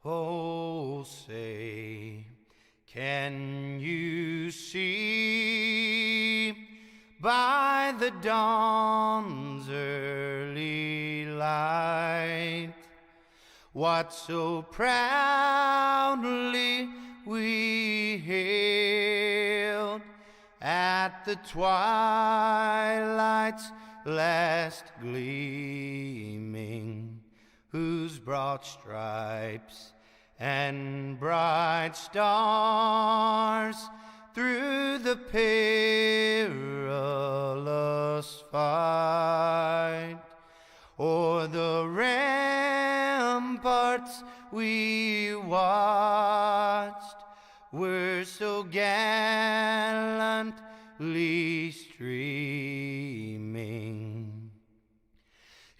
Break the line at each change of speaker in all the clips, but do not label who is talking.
Oh, say, can you see by the dawn's early light what so proudly we hailed at the twilight's last gleaming, whose broad stripes and bright stars through the perilous fight o'er the ramparts we watched were so gallantly streaming,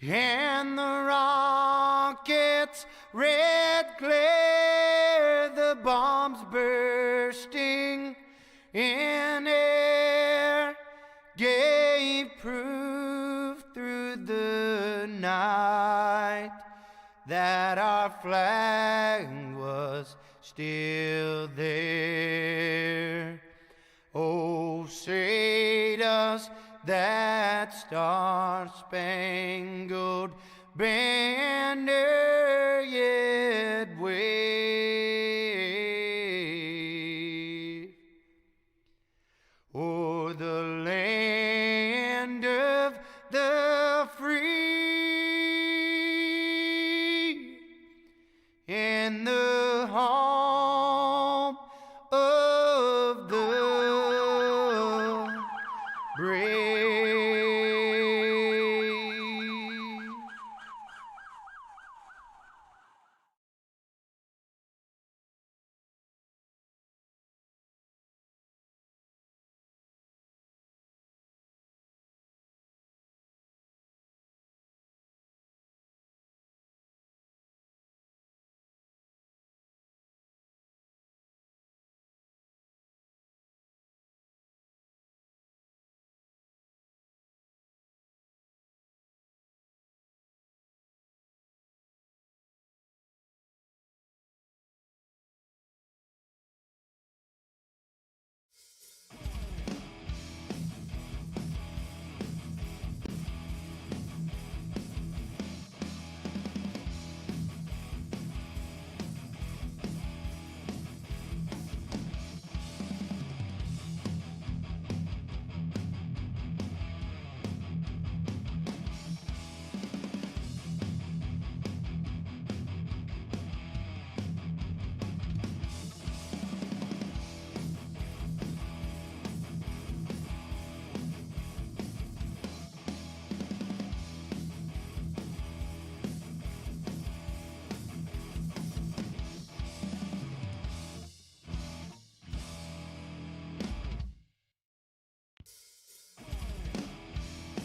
and the rocket's red glare, the bombs bursting in air, gave proof through the night that our flag was still there. Oh, say does that star-spangled banner yet wave o'er the land of the free and the home of the brave?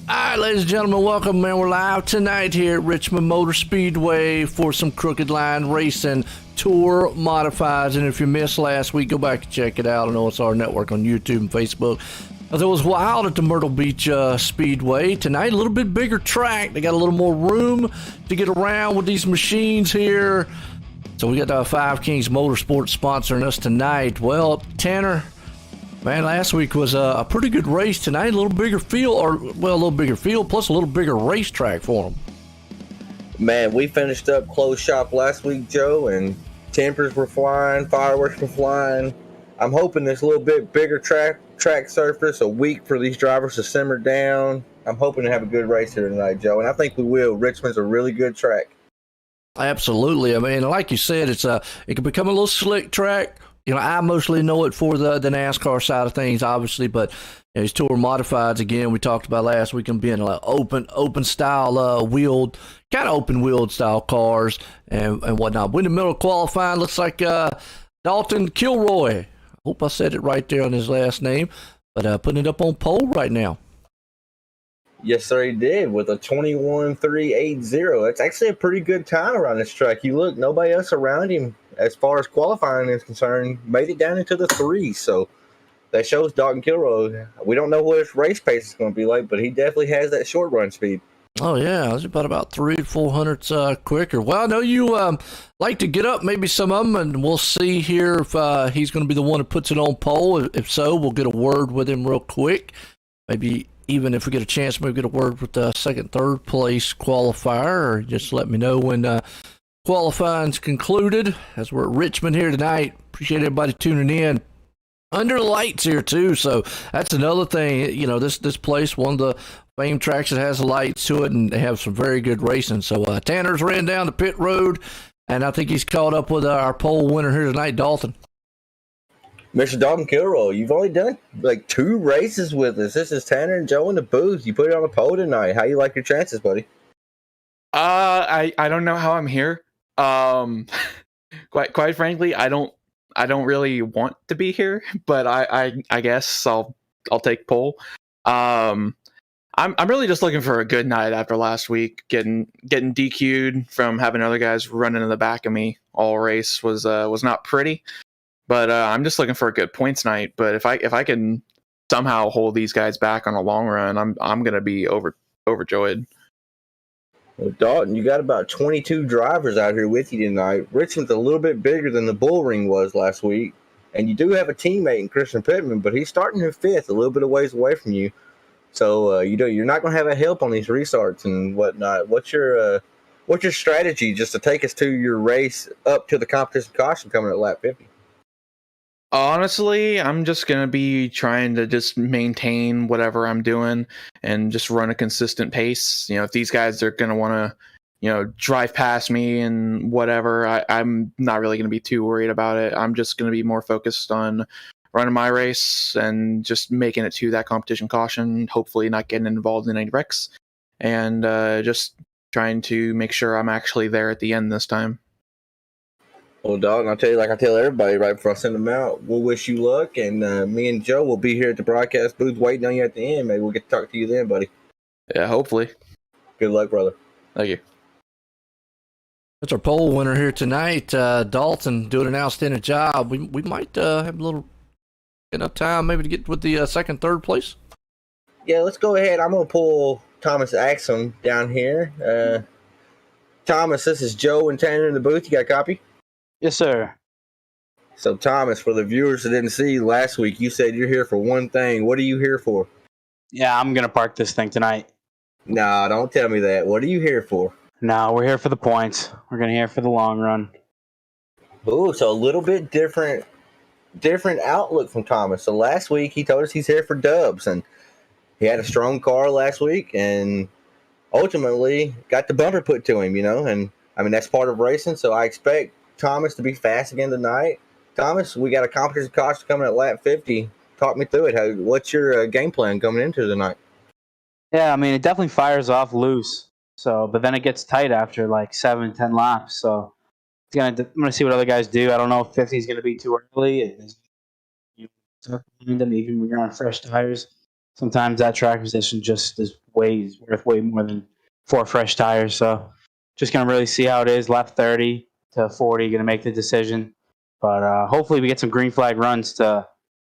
All right, ladies and gentlemen, welcome, man. We're live tonight here at Richmond Motor Speedway for some Crooked Line Racing Tour Modifieds. And if you missed last week, go back and check it out. I know it's our network on YouTube and Facebook. It was wild at the Myrtle Beach Speedway. Tonight, a little bit bigger track. They got a little more room to get around with these machines here. So we got Five Kings Motorsports sponsoring us tonight. Well, Tanner, man, last week was a pretty good race. Tonight, a little bigger field, plus a little bigger racetrack for them.
Man, we finished up closed shop last week, Joe, and tempers were flying, fireworks were flying. I'm hoping this little bit bigger track surface, a week for these drivers to simmer down. I'm hoping to have a good race here tonight, Joe, and I think we will. Richmond's a really good track.
Absolutely. I mean, like you said, it can become a little slick track. You know, I mostly know it for the NASCAR side of things, obviously, but these Tour Modifieds, again, we talked about last week, them being like open style wheeled, kind of open wheeled style cars and whatnot. But in the middle of qualifying, looks like Dalton Kilroy. Hope I said it right there on his last name, but putting it up on pole right now.
Yes, sir, he did with a 21.380. That's actually a pretty good time around this track. You look, nobody else around him, as far as qualifying is concerned, made it down into the threes. So that shows Dalton Kilroy. We don't know what his race pace is going to be like, but he definitely has that short run speed.
Oh yeah, it's about 300-400 quicker. Well, I know you like to get up maybe some of them, and we'll see here if he's going to be the one who puts it on poll. If so, we'll get a word with him real quick. Maybe even if we get a chance, maybe get a word with the second, third place qualifier, or just let me know when qualifying's concluded. As we're at Richmond here tonight, appreciate everybody tuning in. Under the lights here too, so that's another thing. You know, this place, one of the famed tracks that has lights to it, and they have some very good racing. So Tanner's ran down the pit road, and I think he's caught up with our pole winner here tonight, Dalton.
Mr. Dalton Kilroy, you've only done like 2 races with us. This is Tanner and Joe in the booth. You put it on the pole tonight. How you like your chances, buddy?
I don't know how I'm here. Quite frankly, I don't really want to be here, but I guess I'll take pole. I'm really just looking for a good night after last week. Getting DQ'd from having other guys running in the back of me all race was not pretty. But I'm just looking for a good points night. But if I can somehow hold these guys back on a long run, I'm gonna be overjoyed.
Well, Dalton, you got about 22 drivers out here with you tonight. Richmond's a little bit bigger than the bull ring was last week, and you do have a teammate in Christian Pittman, but he's starting in 5th, a little bit of ways away from you. So you're not going to have a help on these restarts and whatnot. What's your strategy just to take us to your race up to the competition caution coming at lap 50?
Honestly, I'm just going to be trying to just maintain whatever I'm doing and just run a consistent pace. You know, if these guys are going to want to, drive past me and whatever, I'm not really going to be too worried about it. I'm just going to be more focused on running my race and just making it to that competition caution, hopefully not getting involved in any wrecks, and just trying to make sure I'm actually there at the end this time.
Well, Dalton, I'll tell you like I tell everybody right before I send them out, we'll wish you luck, and me and Joe will be here at the broadcast booth waiting on you at the end. Maybe we'll get to talk to you then, buddy.
Yeah, hopefully.
Good luck, brother.
Thank you.
That's our poll winner here tonight. Dalton doing an outstanding job. We might have a little enough time maybe to get with the second, third place.
Yeah, let's go ahead. I'm going to pull Thomas Axum down here. Thomas, this is Joe and Tanner in the booth. You got a copy?
Yes, sir.
So, Thomas, for the viewers that didn't see last week, you said you're here for one thing. What are you here for?
Yeah, I'm going to park this thing tonight.
Nah, don't tell me that. What are you here for?
No, we're here for the points. We're going to here for the long run.
Ooh, so a little bit different outlook from Thomas. So last week, he told us he's here for dubs, and he had a strong car last week, and ultimately got the bumper put to him, and I mean, that's part of racing, so I expect Thomas to be fast again tonight. Thomas, we got a competition caution coming at lap 50. Talk me through it. What's your game plan coming into tonight?
Yeah, I mean, it definitely fires off loose. So, but then it gets tight after like 7-10 laps. So, I'm gonna see what other guys do. I don't know if 50 is gonna be too early. Even when you're on fresh tires, sometimes that track position just is worth way more than 4 fresh tires. So, just gonna really see how it is. Lap 30 to 40, gonna make the decision. But hopefully we get some green flag runs to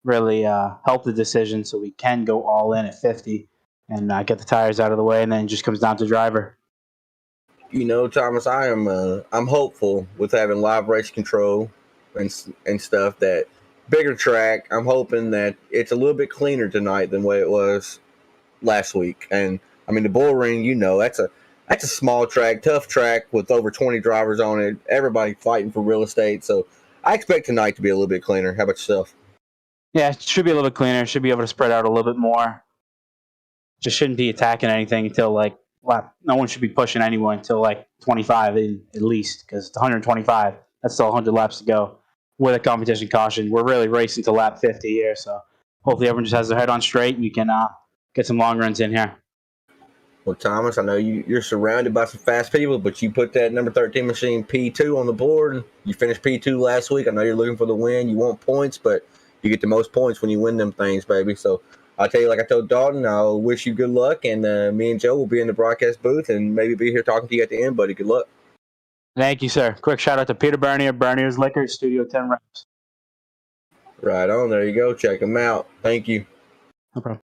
really help the decision, so we can go all in at 50 and get the tires out of the way, and then it just comes down to driver.
Thomas, I'm hopeful with having live race control and stuff, that bigger track. I'm hoping that it's a little bit cleaner tonight than the way it was last week. And I mean, the bull ring, that's a small track, tough track with over 20 drivers on it. Everybody fighting for real estate. So I expect tonight to be a little bit cleaner. How about yourself?
Yeah, it should be a little bit cleaner. Should be able to spread out a little bit more. Just shouldn't be attacking anything until no one should be pushing anyone until 25 at least, because it's 125. That's still 100 laps to go with a competition caution. We're really racing to lap 50 here, so hopefully everyone just has their head on straight and we can get some long runs in here.
Well, Thomas, I know you're surrounded by some fast people, but you put that number 13 machine P2 on the board. You finished P2 last week. I know you're looking for the win. You want points, but you get the most points when you win them things, baby. So I'll tell you, like I told Dalton, I'll wish you good luck, and me and Joe will be in the broadcast booth and maybe be here talking to you at the end, buddy. Good luck.
Thank you, sir. Quick shout out to Peter Bernier, Bernier's Liquor, Studio 10 Reps.
Right on. There you go. Check them out. Thank you.
No problem.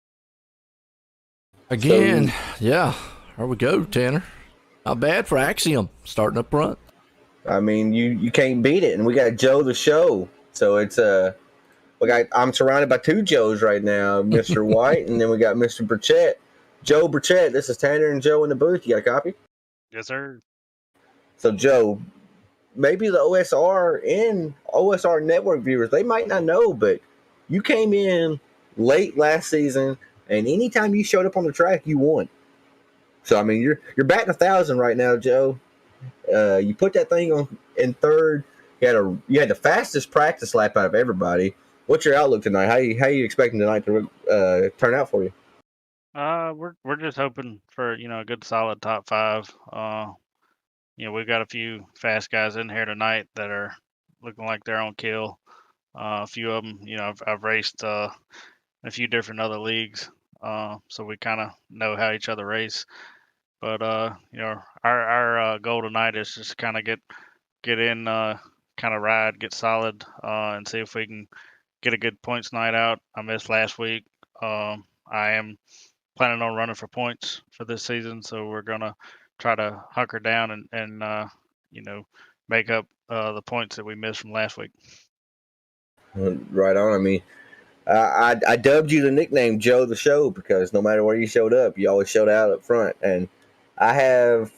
Again, yeah, There we go, Tanner. Not bad for Axiom starting up front.
I mean, you can't beat it. And we got Joe the Show. So it's I'm surrounded by two Joes right now, Mr. White, and then we got Mr. Burchett. Joe Burchett, this is Tanner and Joe in the booth. You got a copy?
Yes, sir.
So, Joe, maybe the OSR network viewers, they might not know, but you came in late last season, and anytime you showed up on the track, you won. So, I mean, you're batting 1,000 right now, Joe. You put that thing on in third. You had the fastest practice lap out of everybody. What's your outlook tonight? How you expecting tonight to turn out for you?
We're just hoping for a good solid top 5. We've got a few fast guys in here tonight that are looking like they're on kill. A few of them, I've raced a few different other leagues, so we kind of know how each other race. But our goal tonight is just kind of get in, kind of ride, get solid, and see if we can get a good points night out. I missed last week. I am planning on running for points for this season, so we're gonna try to hunker down and make up the points that we missed from last week.
Right on. I mean, I dubbed you the nickname Joe the Show because no matter where you showed up, you always showed out up front, and I have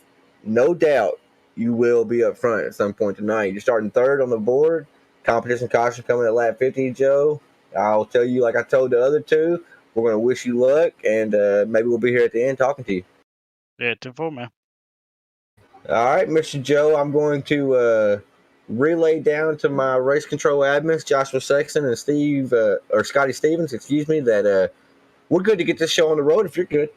no doubt you will be up front at some point tonight. You're starting third on the board. Competition caution coming at lap 50, Joe. I'll tell you, like I told the other two, we're going to wish you luck, and maybe we'll be here at the end talking to you.
Yeah, 2-4, man.
All right, Mr. Joe, I'm going to relay down to my race control admins, Joshua Sexton and Scotty Stevens, that we're good to get this show on the road if you're good.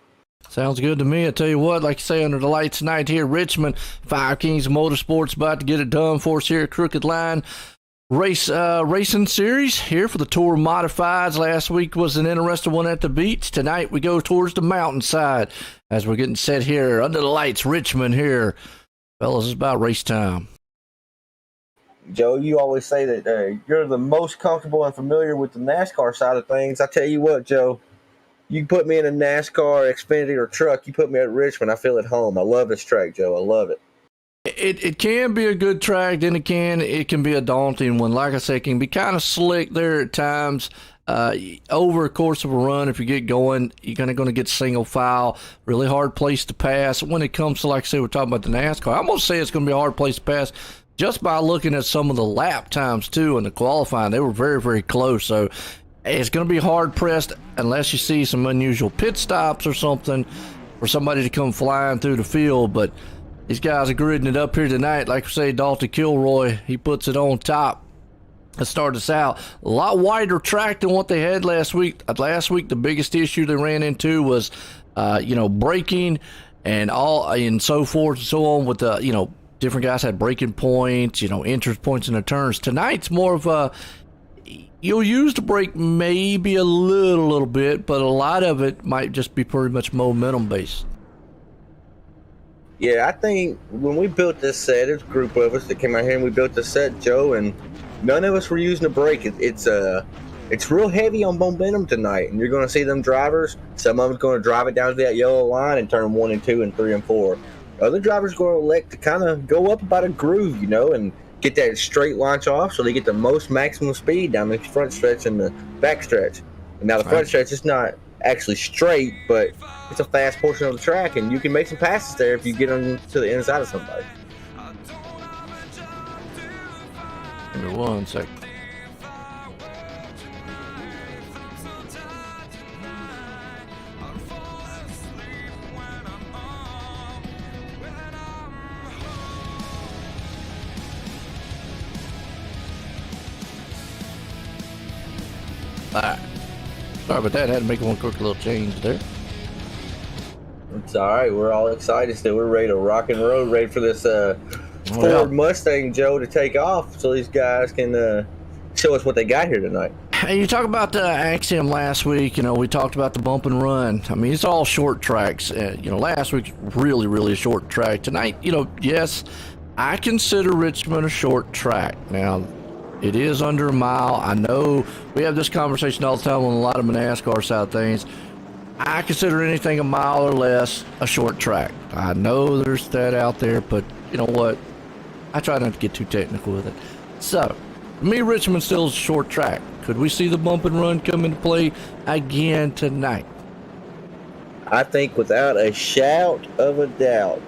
Sounds good to me. I tell you what, like you say, under the lights tonight here, Richmond, Five Kings Motorsports about to get it done for us here at Crooked Line. Racing series here for the Tour Modifieds. Last week was an interesting one at the beach. Tonight we go towards the mountainside as we're getting set here under the lights. Richmond here. Fellas, it's about race time.
Joe, you always say that you're the most comfortable and familiar with the NASCAR side of things. I tell you what, Joe, you put me in a NASCAR, Xfinity, or truck, you put me at Richmond, I feel at home. I love this track, Joe. I love it.
It can be a good track, then it can be a daunting one. Like I said, it can be kind of slick there at times. Over the course of a run, if you get going, you're going to get single file. Really hard place to pass. When it comes to, like I said, we're talking about the NASCAR, I'm going to say it's going to be a hard place to pass just by looking at some of the lap times, too, in the qualifying. They were very, very close. So it's going to be hard pressed unless you see some unusual pit stops or something for somebody to come flying through the field. But these guys are gridding it up here tonight. Like I say, Dalton Kilroy, he puts it on top. Let's start us out. A lot wider track than what they had last week. Last week, the biggest issue they ran into was, braking and so forth and so on with the, different guys had braking points, entrance points in the turns. Tonight's more of a, you'll use the brake maybe a little bit, but a lot of it might just be pretty much momentum based.
Yeah, I think when we built this set, there's a group of us that came out here and we built the set, Joe, and none of us were using a brake. It's real heavy on momentum tonight, and you're going to see them drivers. Some of them's going to drive it down to that yellow line and turn 1 and 2 and 3 and 4. Other drivers are going to elect to kind of go up about a groove, and get that straight launch off so they get the most maximum speed down the front stretch and the back stretch. And now the front stretch is not actually straight, but it's a fast portion of the track, and you can make some passes there if you get on to the inside of somebody.
Give me 1 second. All right. Sorry about that. I had to make one quick little change there.
It's all right. We're all excited still. We're ready to rock and roll, ready for this Ford Mustang, Joe, to take off so these guys can show us what they got here tonight.
Hey, you talk about the Axiom last week. We talked about the bump and run. I mean, it's all short tracks. Last week's really, really a short track. Tonight, yes, I consider Richmond a short track. Now, it is under a mile. I know we have this conversation all the time on a lot of the NASCAR side of things. I consider anything a mile or less a short track. I know there's that out there, but you know what? I try not to get too technical with it. So, to me, Richmond still is a short track. Could we see the bump and run come into play again tonight?
I think without a shout of a doubt,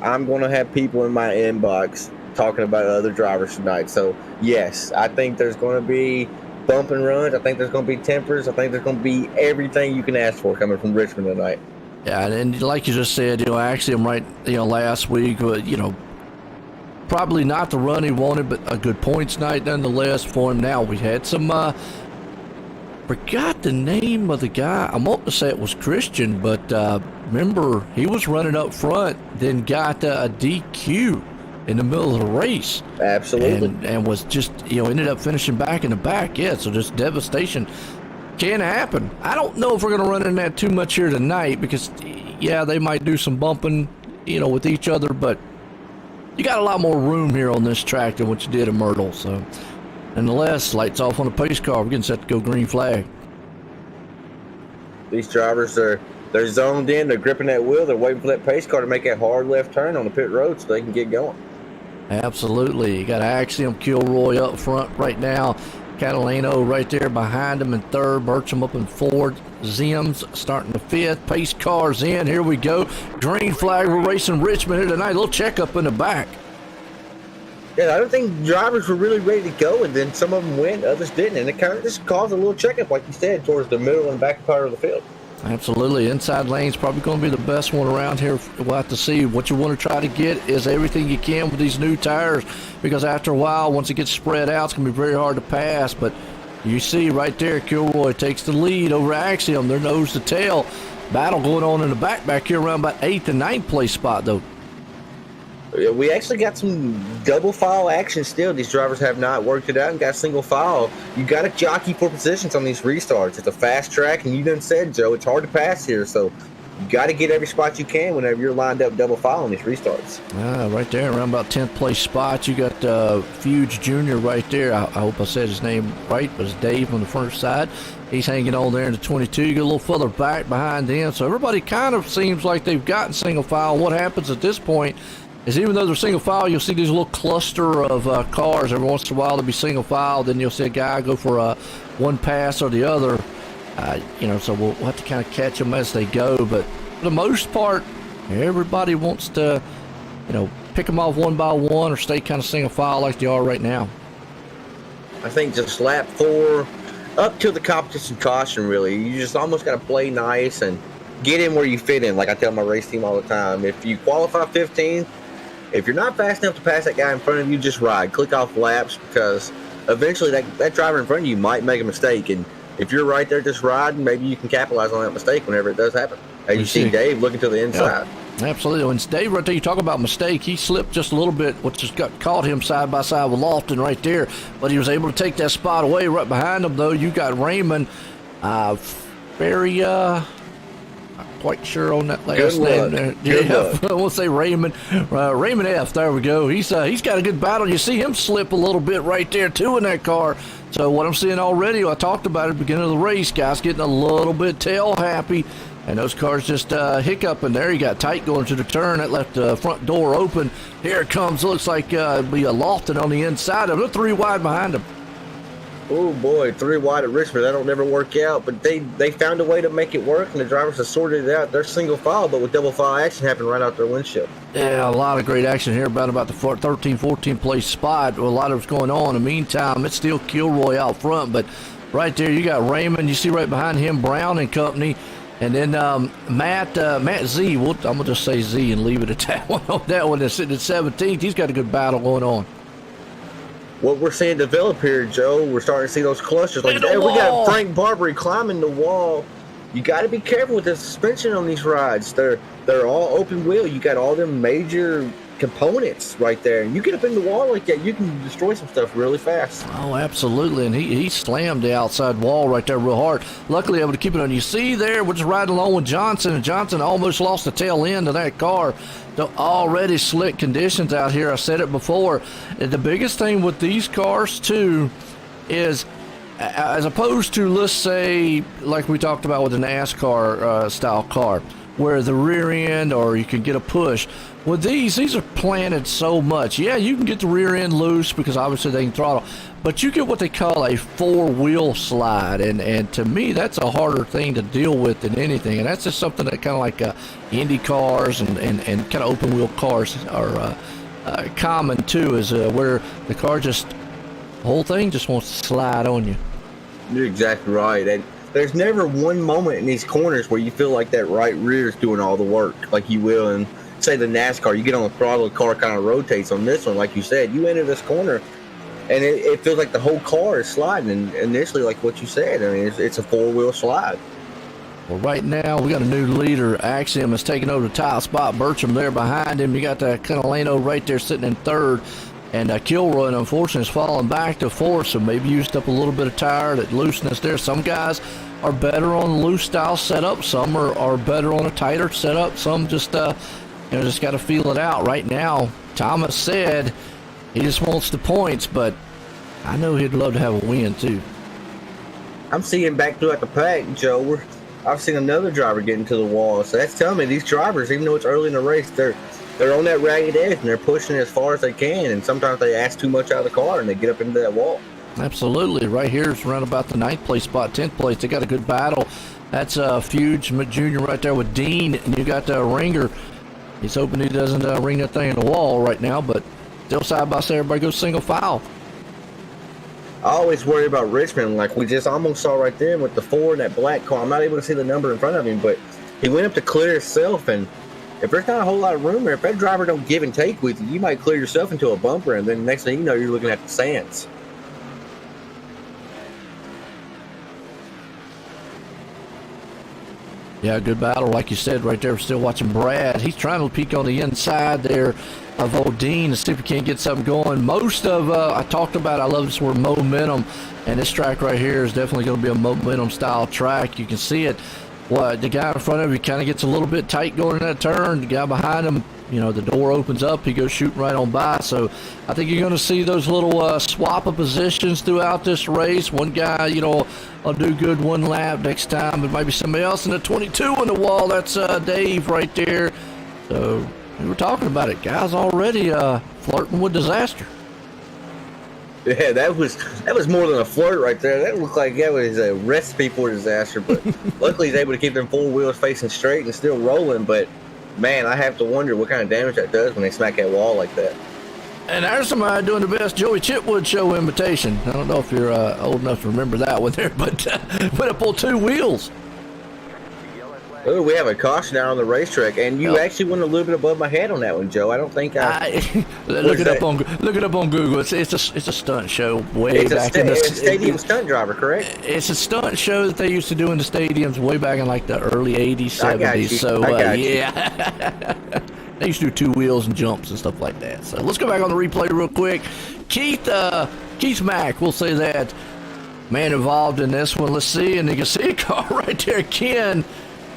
I'm going to have people in my inbox talking about other drivers tonight. So, yes, I think there's going to be bump and runs. I think there's going to be tempers. I think there's going to be everything you can ask for coming from Richmond tonight.
Yeah, and like you just said, actually I'm right, last week, probably not the run he wanted, but a good points night nonetheless for him. Now, we had some, forgot the name of the guy. I want to say it was Christian, but remember, he was running up front, then got a DQ in the middle of the race.
Absolutely.
And was just, ended up finishing back in the back. Yeah, so just devastation can happen. I don't know if we're going to run in that too much here tonight because, yeah, they might do some bumping, with each other, but you got a lot more room here on this track than what you did in Myrtle. So, nonetheless, lights off on the pace car. We're getting set to go green flag.
These drivers they're zoned in. They're gripping that wheel. They're waiting for that pace car to make that hard left turn on the pit road so they can get going.
Absolutely. You got Axiom, Kilroy up front right now. Catalano right there behind him in third. Bircham up in fourth. Zims starting the fifth. Pace cars in. Here we go. Green flag. We're racing Richmond here tonight. A little checkup in the back.
Yeah, I don't think drivers were really ready to go, and then some of them went, others didn't, and it kind of just caused a little checkup, like you said, towards the middle and back part of the field.
Absolutely. Inside lane's probably going to be the best one around here. We'll have to see. What you want to try to get is everything you can with these new tires, because after a while, once it gets spread out, it's going to be very hard to pass. But you see right there, Kilroy takes the lead over Axiom. They're nose to tail. Battle going on in the back here around about 8th and 9th place spot, though.
We actually got some double file action still. These drivers have not worked it out and got single file. You got to jockey for positions on these restarts. It's a fast track, and you done said, Joe, it's hard to pass here. So you got to get every spot you can whenever you're lined up double file on these restarts.
Right there, around about 10th place spot. You got Fuge Jr. right there. I hope I said his name right, but it's Dave on the first side. He's hanging on there in the 22. You get a little further back behind him. So everybody kind of seems like they've gotten single file. What happens at this point is even though they're single file, you'll see these little cluster of cars. Every once in a while they'll be single file. Then you'll see a guy go for one pass or the other. So we'll have to kind of catch them as they go. But for the most part, everybody wants to, pick them off one by one or stay kind of single file like they are right now.
I think just lap 4 up to the competition caution, really. You just almost got to play nice and get in where you fit in. Like I tell my race team all the time, if you qualify 15th, if you're not fast enough to pass that guy in front of you, just ride. Click off laps, because eventually that driver in front of you might make a mistake. And if you're right there just riding, maybe you can capitalize on that mistake whenever it does happen. As you see Dave looking to the inside.
Yeah, absolutely. When Dave right there, you talk about mistake, he slipped just a little bit, which just caught him side by side with Lofton right there. But he was able to take that spot away. Right behind him, though, you got Raymond. Very quite sure on that last name there. Yeah, we'll say Raymond. Raymond F. There we go. He's got a good battle. You see him slip a little bit right there too in that car. So what I'm seeing already, I talked about at the beginning of the race, guys getting a little bit tail happy, and those cars just hiccuping there. You got tight going to the turn. That left the front door open. Here it comes. Looks like it'll be a Lofton on the inside of it. 3 wide behind him.
Oh boy, 3 wide at Richmond. That'll never work out, but they found a way to make it work, and the drivers have sorted it out. They're single file, but with double file action happening right out their windshield.
Yeah, a lot of great action here about the 13, 14 place spot. A lot of it's going on. In the meantime, it's still Kilroy out front, but right there you got Raymond. You see right behind him Brown and company. And then Matt Z, I'm going to just say Z and leave it at that one. That one is sitting at 17th. He's got a good battle going on.
What we're seeing develop here, Joe, we're starting to see those clusters. Like, hey, we got Frank Barbary climbing the wall. You got to be careful with the suspension on these rides. They're all open wheel. You got all them major components right there. And you get up in the wall like that, you can destroy some stuff really fast.
Oh, absolutely. And he slammed the outside wall right there real hard. Luckily able to keep it on. You see there, we're just riding along with Johnson, and Johnson almost lost the tail end of that car. The already slick conditions out here. I said it before. And the biggest thing with these cars too is as opposed to, let's say, like we talked about with the NASCAR style car, where the rear end or you can get a push. With these are planted so much. Yeah, you can get the rear end loose because obviously they can throttle, but you get what they call a four-wheel slide, and to me that's a harder thing to deal with than anything, and that's just something that kind of like Indy cars and kind of open wheel cars are common too, is where the car just, the whole thing just wants to slide on you.
You're exactly right. And there's never one moment in these corners where you feel like that right rear is doing all the work, like you will in, say, the NASCAR. You get on the throttle, the car kind of rotates. On this one, like you said, you enter this corner, and it feels like the whole car is sliding. And initially, like what you said, I mean, it's a four-wheel slide.
Well, right now, we got a new leader. Axiom is taking over the top spot. Bertram there behind him. You got Canaleno right there sitting in third. And Kilroy, unfortunately, is falling back to fourth, so maybe used up a little bit of tire, that looseness there. Some guys are better on loose style setup. Some are better on a tighter setup. Some just, just got to feel it out. Right now, Thomas said he just wants the points, but I know he'd love to have a win, too.
I'm seeing back throughout the pack, Joe, I've seen another driver get into the wall. So that's telling me these drivers, even though it's early in the race, they're on that ragged edge and they're pushing as far as they can, and sometimes they ask too much out of the car and they get up into that wall.
Absolutely. Right here is around about the 9th place spot, 10th place. They got a good battle. That's Fuge Jr. right there with Dean, and you got Ringer. He's hoping he doesn't ring that thing in the wall right now, but still side by side, everybody goes single file.
I always worry about Richmond, like we just almost saw right there with the 4 in that black car. I'm not able to see the number in front of him, but he went up to clear himself, and if there's not a whole lot of room there, if that driver don't give and take with you, you might clear yourself into a bumper, and then next thing you know, you're looking at the sands.
Yeah, good battle, like you said, right there. We're still watching Brad. He's trying to peek on the inside there of O'Dean to see if he can't get something going. Most of, I talked about, I love this word momentum, and this track right here is definitely going to be a momentum-style track. You can see it. Well, the guy in front of you kind of gets a little bit tight going in that turn. The guy behind him, the door opens up. He goes shooting right on by. So I think you're going to see those little swap of positions throughout this race. One guy, will do good one lap. Next time it might be somebody else in the 22 on the wall. That's Dave right there. So we were talking about it. Guys already flirting with disaster.
Yeah, that was more than a flirt right there. That looked like that was a recipe for disaster. But luckily, he's able to keep them 4 wheels facing straight and still rolling. But man, I have to wonder what kind of damage that does when they smack that wall like that.
And there's somebody doing the best Joey Chitwood show imitation. I don't know if you're old enough to remember that one there, but went up on 2 wheels.
Oh, we have a caution out on the racetrack, and you actually went a little bit above my head on that one, Joe. I don't think
look it up on Google. It's a stunt show back in the
it's a stadium stunt driver, correct?
It's a stunt show that they used to do in the stadiums way back in like the early 80s, 70s. So yeah, they used to do 2 wheels and jumps and stuff like that. So let's go back on the replay real quick. Keith Mack, we'll say that man involved in this one. Let's see, and you can see a car right there, Ken.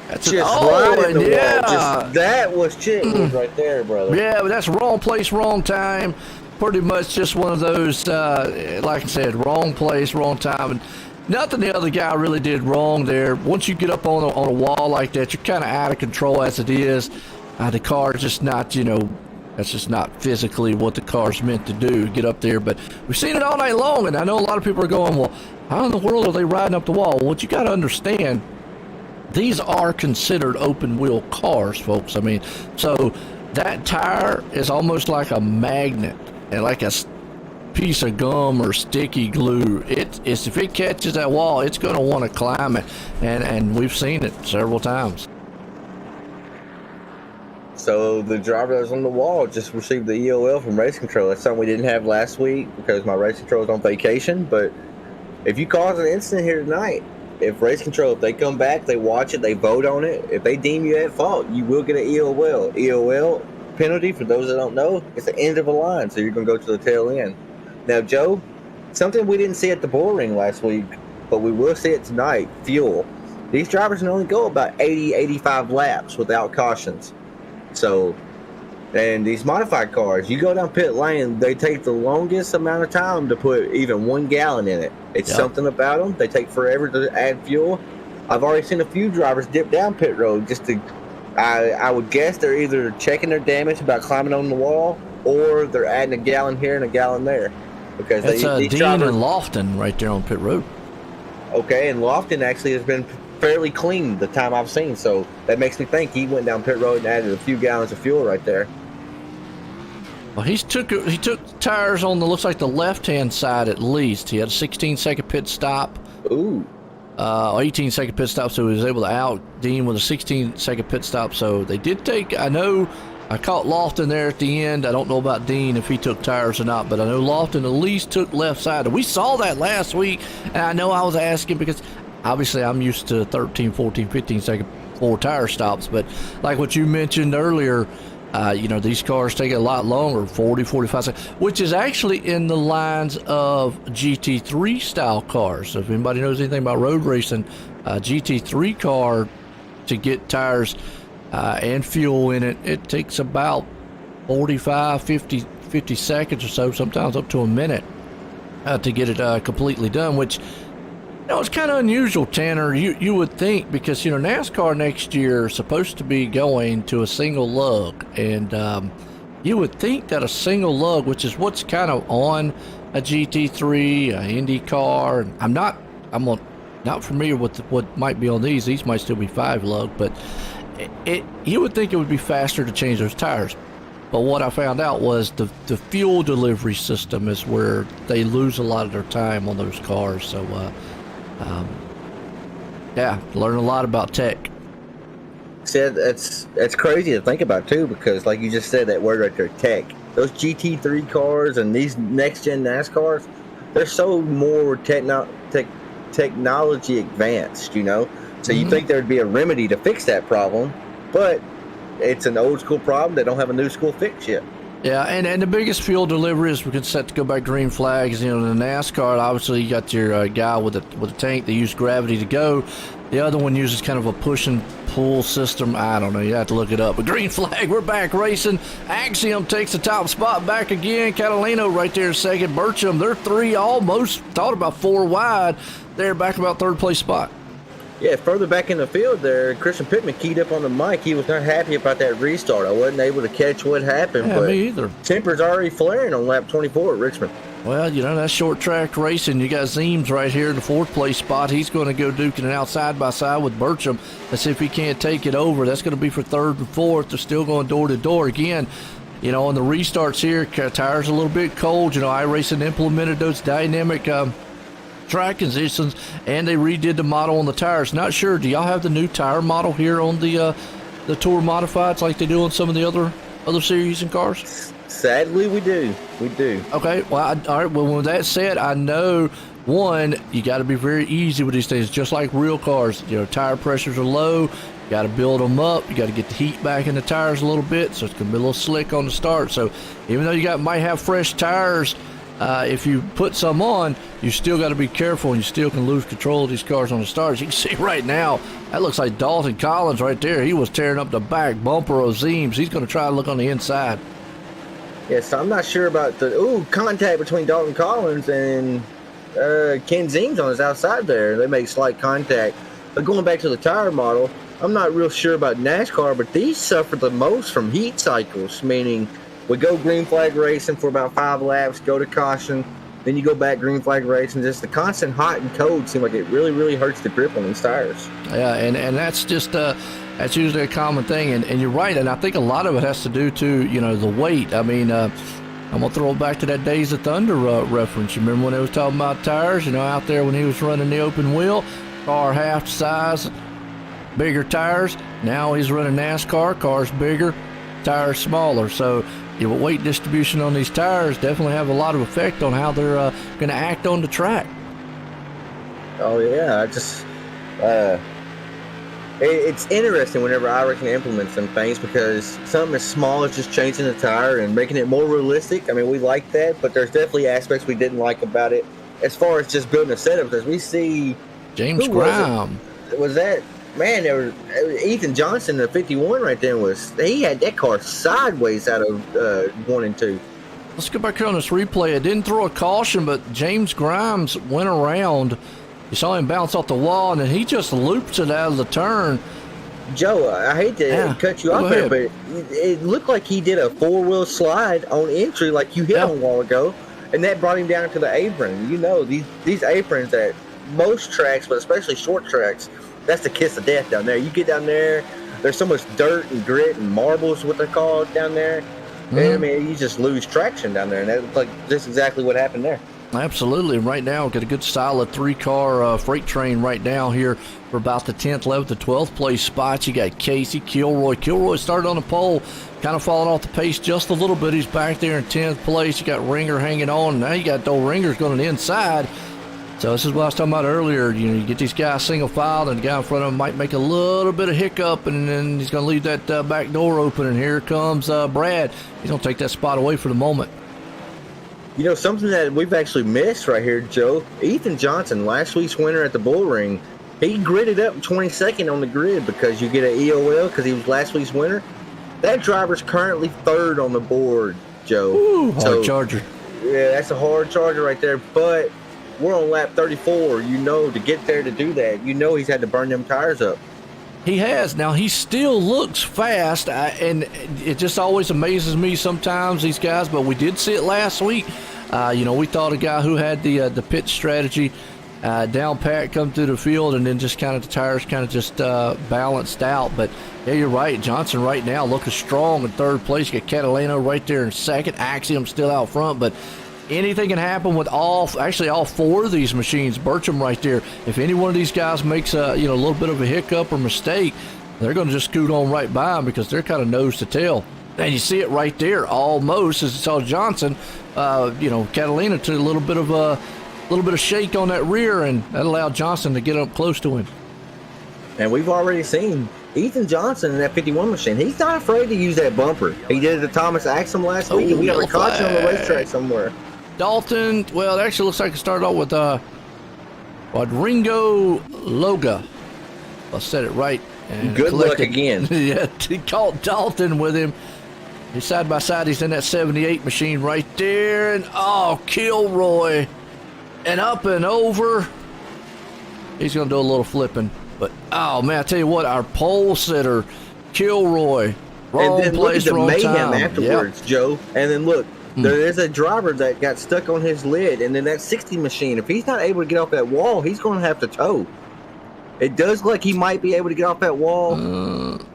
That's
right in the wall. That was Chitwood right there, brother.
Yeah, but that's wrong place, wrong time. Pretty much just one of those, like I said, wrong place, wrong time. And nothing the other guy really did wrong there. Once you get up on a wall like that, you're kind of out of control as it is. The car is just not, that's just not physically what the car's meant to do, get up there. But we've seen it all night long, and I know a lot of people are going, well, how in the world are they riding up the wall? Well, what you got to understand, these are considered open wheel cars, folks. I mean, so that tire is almost like a magnet and like a piece of gum or sticky glue. If it catches that wall, it's going to want to climb it, and we've seen it several times.
So the driver that was on the wall just received the EOL from race control. That's something we didn't have last week because my race control was on vacation. But if you cause an incident here tonight, if race control, if they come back, they watch it, they vote on it, if they deem you at fault, you will get an EOL. EOL penalty, for those that don't know, it's the end of a line, so you're going to go to the tail end. Now, Joe, something we didn't see at the bull ring last week, but we will see it tonight, fuel. These drivers can only go about 80, 85 laps without cautions. So And these modified cars, you go down pit lane, they take the longest amount of time to put even 1 gallon in it. It's something about them. They take forever to add fuel. I've already seen a few drivers dip down pit road just to, I would guess they're either checking their damage about climbing on the wall, or they're adding a gallon here and a gallon there. Because
That's
these
Dean
drivers,
and Lofton right there on pit road.
okay, and Lofton actually has been fairly clean the time I've seen, so that makes me think he went down pit road and added a few gallons of fuel right there.
Well, he took tires on the looks like the left-hand side at least. He had a 16-second pit stop.
Ooh.
18-second pit stop, so he was able to out Dean with a 16-second pit stop. So they did take, I know I caught Lofton there at the end. I don't know about Dean if he took tires or not, but I know Lofton at least took left side. And we saw that last week, and I know I was asking because obviously I'm used to 13, 14, 15-second 4 tire stops, but like what you mentioned earlier, these cars take a lot longer, 40, 45 seconds, which is actually in the lines of GT3 style cars. So if anybody knows anything about road racing, GT3 car, to get tires and fuel in it, it takes about 45, 50 seconds or so, sometimes up to a minute to get it completely done, which it's kind of unusual, Tanner. You would think, because NASCAR next year is supposed to be going to a single lug, and you would think that a single lug, which is what's kind of on a GT3, a Indy car, and I'm not familiar with what might be on these. These might still be 5 lug, but you would think it would be faster to change those tires. But what I found out was the fuel delivery system is where they lose a lot of their time on those cars. So. Learn a lot about tech.
Said that's crazy to think about too, because like you just said that word right there, tech. Those GT3 cars and these next gen NASCARs, they're so more technology advanced, So you think there'd be a remedy to fix that problem, but it's an old school problem. They don't have a new school fix yet.
Yeah, and the biggest fuel delivery is we can set to go back green flags. In the NASCAR, obviously you got your guy with a tank. They use gravity to go. The other one uses kind of a push and pull system. I don't know. You have to look it up. But green flag, we're back racing. Axiom takes the top spot back again. Catalino right there second. Burcham, they're 3 almost. Thought about 4 wide. They're back about 3rd place spot.
Yeah, further back in the field there, Christian Pittman keyed up on the mic. He was not happy about that restart. I wasn't able to catch what happened, but
me either.
Temper's already flaring on lap 24 at Richmond.
Well, that's short track racing. You got Zeems right here in the 4th place spot. He's going to go duking it out side by side with Burcham. Let's see if he can't take it over. That's going to be for 3rd and 4th. They're still going door to door again. On the restarts here, tires a little bit cold. iRacing implemented those dynamic track conditions, and they redid the model on the tires. Not sure, do y'all have the new tire model here on the Tour Modifieds like they do on some of the other series and cars?
Sadly, we do.
Okay, well, all right. Well, with that said, I know, one, you got to be very easy with these things, just like real cars. Tire pressures are low. You got to build them up. You got to get the heat back in the tires a little bit, so it's going to be a little slick on the start. So even though you might have fresh tires, if you put some on, you still got to be careful, and you still can lose control of these cars on the start. As you can see right now, that looks like Dalton Collins right there. He was tearing up the back bumper of Zeems. He's going to try to look on the inside.
Yes, so I'm not sure about the contact between Dalton Collins and Ken Zeems on his outside there. They make slight contact. But going back to the tire model, I'm not real sure about NASCAR, but these suffer the most from heat cycles, meaning we go green flag racing for about 5 laps, go to caution, then you go back green flag racing. Just the constant hot and cold seem like it really, really hurts the grip on these tires.
Yeah, and that's just that's usually a common thing, and you're right, and I think a lot of it has to do to the weight. I mean, I'm gonna throw it back to that Days of Thunder reference. You remember when they was talking about tires? Out there when he was running the open wheel, car half size, bigger tires. Now he's running NASCAR, cars bigger, tires smaller. So weight distribution on these tires definitely have a lot of effect on how they're going to act on the track.
Oh yeah, it's interesting whenever iRacing implements some things, because something as small as just changing the tire and making it more realistic. I mean, we like that, but there's definitely aspects we didn't like about it as far as just building a setup. Because we see
James Graham.
Was that man, there was Ethan Johnson, the 51 right there he had that car sideways out of 1 and 2.
Let's go back here on this replay. It didn't throw a caution, but James Grimes went around. You saw him bounce off the wall, and then he just loops it out of the turn.
Joe, I hate to cut you off there, but it looked like he did a 4-wheel slide on entry like you hit on a while ago, and that brought him down to the apron. You know, these aprons at most tracks, but especially short tracks, that's the kiss of death down there. You get down there, there's so much dirt and grit and marbles, what they're called down there. And, I mean, you just lose traction down there, and that looks like just exactly what happened there.
Absolutely. Right now, got a good solid 3-car freight train right now here for about the 10th, 11th, and 12th place spots. You got Casey, Kilroy. Kilroy started on the pole, kind of falling off the pace just a little bit. He's back there in 10th place. You got Ringer hanging on. Now you got those Ringers going on the inside. So this is what I was talking about earlier. You know, you get these guys single file, and the guy in front of him might make a little bit of hiccup, and then he's going to leave that back door open. And here comes Brad. He's going to take that spot away for the moment.
You know, something that we've actually missed right here, Joe. Ethan Johnson, last week's winner at the Bull Ring, he gridded up 22nd on the grid because you get an EOL because he was last week's winner. That driver's currently 3rd on the board, Joe.
Ooh, hard charger.
Yeah, that's a hard charger right there. But we're on lap 34. You know, to get there to do that, you know he's had to burn them tires up.
He has. Now, he still looks fast, and it just always amazes me sometimes, these guys, but we did see it last week. You know, we thought a guy who had the pit strategy down pat come through the field, and then just kind of the tires kind of just balanced out. But, yeah, you're right. Johnson right now looking strong in 3rd place. You got Catalano right there in 2nd. Axiom still out front, but anything can happen with all 4 of these machines. Burcham right there. If any one of these guys makes a little bit of a hiccup or mistake, they're going to just scoot on right by them because they're kind of nose to tail. And you see it right there almost as you saw Johnson. Catalina took a little bit of shake on that rear, and that allowed Johnson to get up close to him.
And we've already seen Ethan Johnson in that 51 machine. He's not afraid to use that bumper. He did it to Thomas Axum last week, and we got a caution on the racetrack somewhere.
Dalton, well, it actually looks like it started off with Ringo Loga. I said it right. And
good luck again.
Yeah, he caught Dalton with him. He's side by side. He's in that 78 machine right there. And, Kilroy. And up and over. He's going to do a little flipping. But, man, I tell you what, our pole sitter, Kilroy, wrong
and then
place,
look at the
wrong
mayhem
time.
afterwards,
Yep.
Joe. And then look, there is a driver that got stuck on his lid, and then that 60 machine, if he's not able to get off that wall, he's going to have to tow. It does look like he might be able to get off that wall.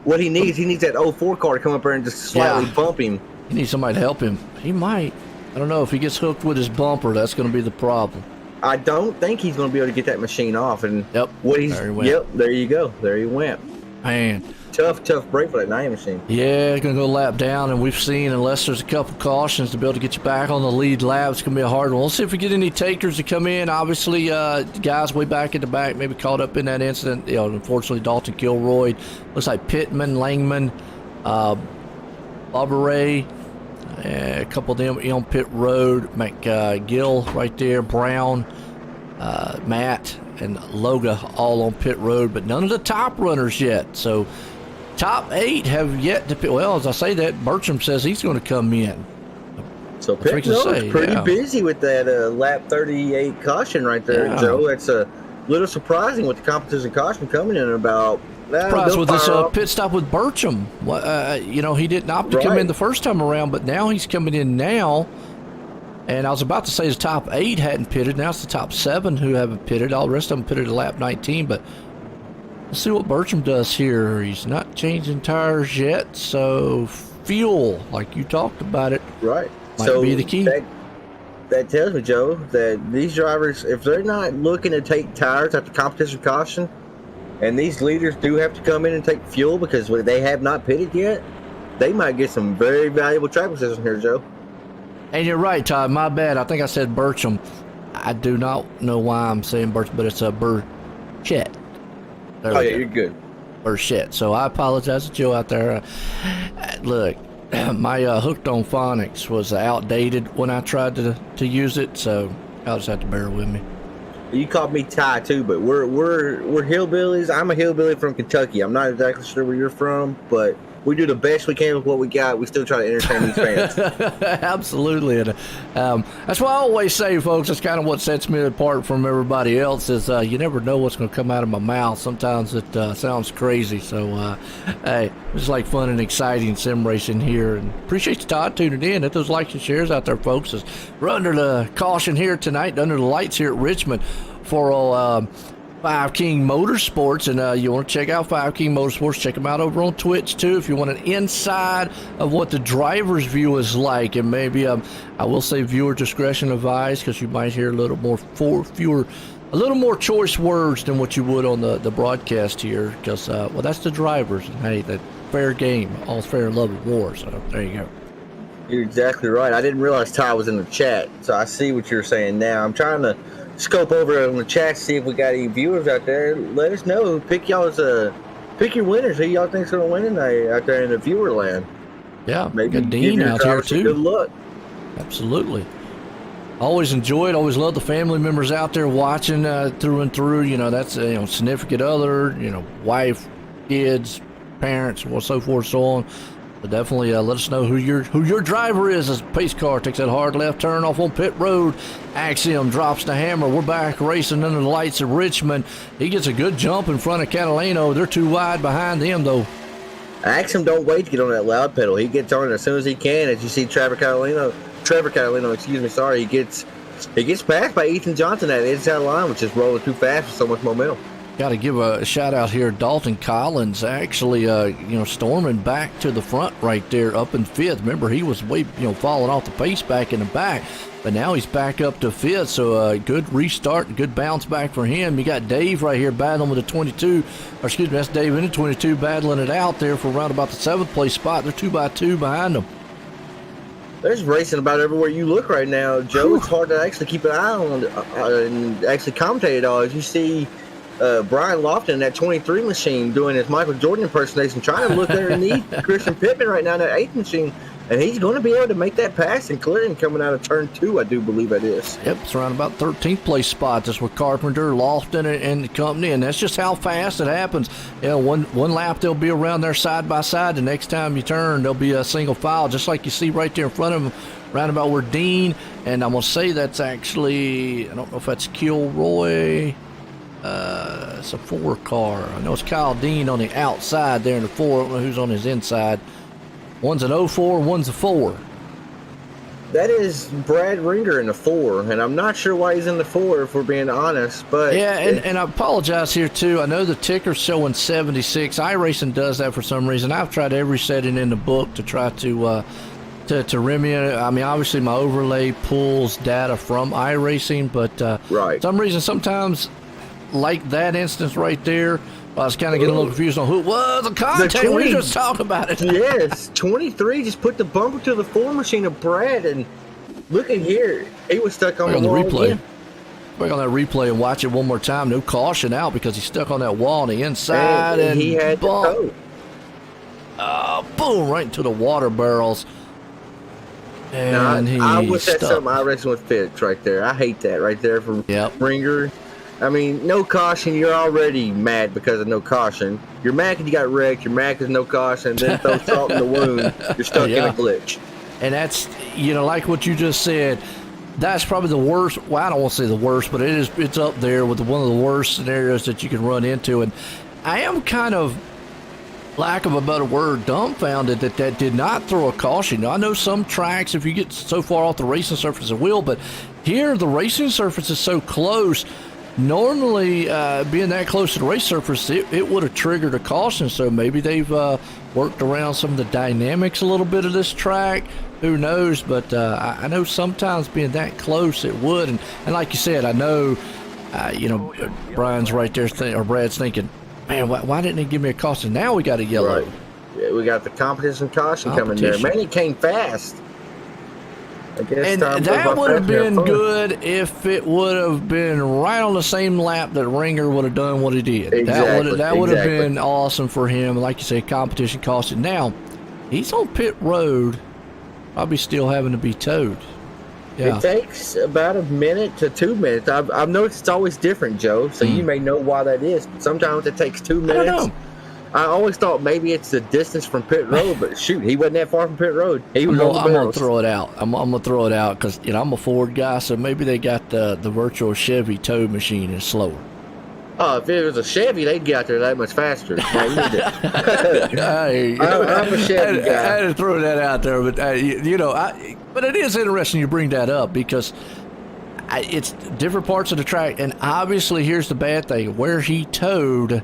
What he needs that 04 car to come up there and just slightly bump him.
He needs somebody to help him. He might. I don't know. If he gets hooked with his bumper, that's going to be the problem.
I don't think he's going to be able to get that machine off. And
there
you go. There he went.
Man.
Tough break for that 90 machine.
Yeah, going to go lap down, and we've seen, unless there's a couple cautions to be able to get you back on the lead lap, it's going to be a hard one. We'll see if we get any takers to come in. Obviously, guys way back at the back maybe caught up in that incident. Unfortunately, Dalton Kilroy. Looks like Pittman, Langman, Barbaret, a couple of them on pit road. McGill right there, Brown, Matt, and Loga all on pit road, but none of the top runners yet. So top 8 have yet to pit. Well, as I say that, Bertram says he's going to come in.
So pit road's pretty busy with that lap 38 caution right there, Joe. It's a little surprising with the competition caution coming in about.
Surprised with this pit stop with Bertram. He didn't opt to come in the first time around, but now he's coming in now. And I was about to say his top 8 hadn't pitted. Now it's the top 7 who haven't pitted. All the rest of them pitted at lap 19. But let's see what Bertram does here. He's not changing tires yet. So fuel, like you talked about it,
might
be the key.
That tells me, Joe, that these drivers, if they're not looking to take tires at the competition caution, and these leaders do have to come in and take fuel because they have not pitted yet, they might get some very valuable track position here, Joe.
And you're right, Todd. My bad. I think I said Bertram. I do not know why I'm saying Bertram, but it's a Burchett.
You're good.
Burchett. So I apologize to Joe out there. Look, my Hooked on Phonics was outdated when I tried to use it, so I'll just have to bear with me.
You called me Ty too, but we're hillbillies. I'm a hillbilly from Kentucky. I'm not exactly sure where you're from, but we do the best we can with what we got. We still try to entertain these fans.
Absolutely, and that's why I always say, folks, that's kind of what sets me apart from everybody else. Is you never know what's going to come out of my mouth. Sometimes it sounds crazy. So, hey, it's like fun and exciting sim racing here. And appreciate you, Todd, tuning in. Hit those likes and shares out there, folks. As we're under the caution here tonight, under the lights here at Richmond for Five King Motorsports, and you want to check out Five King Motorsports, check them out over on Twitch too if you want an inside of what the driver's view is like. And maybe I will say viewer discretion advised, because you might hear a little more a little more choice words than what you would on the broadcast here, because well, that's the drivers, and hey, that fair game, all's fair in love and war. So there you go.
You're exactly right. I didn't realize Ty was in the chat, so I see what you're saying now. I'm trying to scope over on the chat, see if we got any viewers out there. Let us know. Pick your winners. Who y'all think's gonna win tonight out there in the viewer land?
Yeah,
maybe
got Dean out here too.
Good luck.
Absolutely. Always enjoy it. Always love the family members out there watching through and through. You know, that's significant other, wife, kids, parents, well, so forth, so on. But definitely let us know who your driver is as the pace car takes that hard left turn off on pit road. Axiom drops the hammer. We're back racing under the lights of Richmond. He gets a good jump in front of Catalano. They're too wide behind him, though.
Axiom don't wait to get on that loud pedal. He gets on it as soon as he can. As you see Trevor Catalano, he gets passed by Ethan Johnson at the inside line, which is rolling too fast with so much momentum.
Got to give a shout out here. Dalton Collins actually, storming back to the front right there, up in fifth. Remember, he was way, falling off the pace back in the back, but now he's back up to fifth. So good restart, good bounce back for him. You got Dave right here battling with the 22, or excuse me, that's Dave in the 22 battling it out there for around about the 7th place spot. They're 2 by 2 behind them.
There's racing about everywhere you look right now, Joe. It's hard to actually keep an eye on and actually commentate it all. As you see Brian Lofton, that 23 machine, doing his Michael Jordan impersonation, trying to look underneath Christian Pittman right now in that 8th machine, and he's going to be able to make that pass and clear him coming out of turn 2, I do believe it is.
Yep, it's around about 13th place spot. That's with Carpenter, Lofton, and the company, and that's just how fast it happens. One lap they'll be around there side by side. The next time you turn, there'll be a single file, just like you see right there in front of him, round about where Dean, and I'm going to say that's actually, I don't know if that's Kilroy. It's a 4 car. I know it's Kyle Dean on the outside there in the 4. I don't know who's on his inside. One's an 04, one's a 4.
That is Brad Ringer in the 4, and I'm not sure why he's in the 4 if we're being honest. But
yeah, and I apologize here too. I know the ticker's showing 76. iRacing does that for some reason. I've tried every setting in the book to try to rim it. I mean, obviously my overlay pulls data from iRacing, but
right.
For some reason sometimes, like that instance right there, I was kind of getting a little confused on who it was. The content, we just talked about it.
Yes, 23 just put the bumper to the 4 machine of Brad, and look at here. He was stuck on the
replay.
Again.
Back on that replay and watch it one more time. No caution out because he's stuck on that wall on the inside. And
he had
boom, right into the water barrels. And
I wish that's something iRacing would fix right there. I hate that right there from Ringer. I mean, no caution, you're already mad because of no caution. You're mad because you got wrecked, you're mad because no caution, and then throw salt in the wound, you're stuck in a glitch.
And that's, like what you just said, that's probably the worst. Well, I don't want to say the worst, but it's up there with one of the worst scenarios that you can run into. And I am kind of, lack of a better word, dumbfounded that did not throw a caution. Now, I know some tracks, if you get so far off the racing surface, it will, but here the racing surface is so close. Normally, being that close to the race surface, it would have triggered a caution. So maybe they've worked around some of the dynamics a little bit of this track. Who knows? But I know sometimes being that close, it would. And like you said, I know, Brian's right there, or Brad's thinking, man, why didn't he give me a caution? Now we got a yellow.
Right. Yeah, we got the competition caution coming there. Man, he came fast.
And that would have been good if it would have been right on the same lap that Ringer would have done what he did.
Exactly,
that would have been awesome for him. Like you say, competition cost it. Now, he's on pit road, probably still having to be towed. Yeah.
It takes about a minute to 2 minutes. I've noticed it's always different, Joe. So you may know why that is. But sometimes it takes 2
I don't
minutes.
know.
I always thought maybe it's the distance from pit road, but shoot, he wasn't that far from pit road. He was on the
I'm gonna
barrels.
throw it out. I'm gonna throw it out because I'm a Ford guy, so maybe they got the virtual Chevy tow machine is slower.
Oh, if it was a Chevy, they'd get out there that much faster. Now, you need to- I'm a Chevy
I
guy.
had to throw that out there, but but it is interesting you bring that up because it's different parts of the track, and obviously here's the bad thing: where he towed,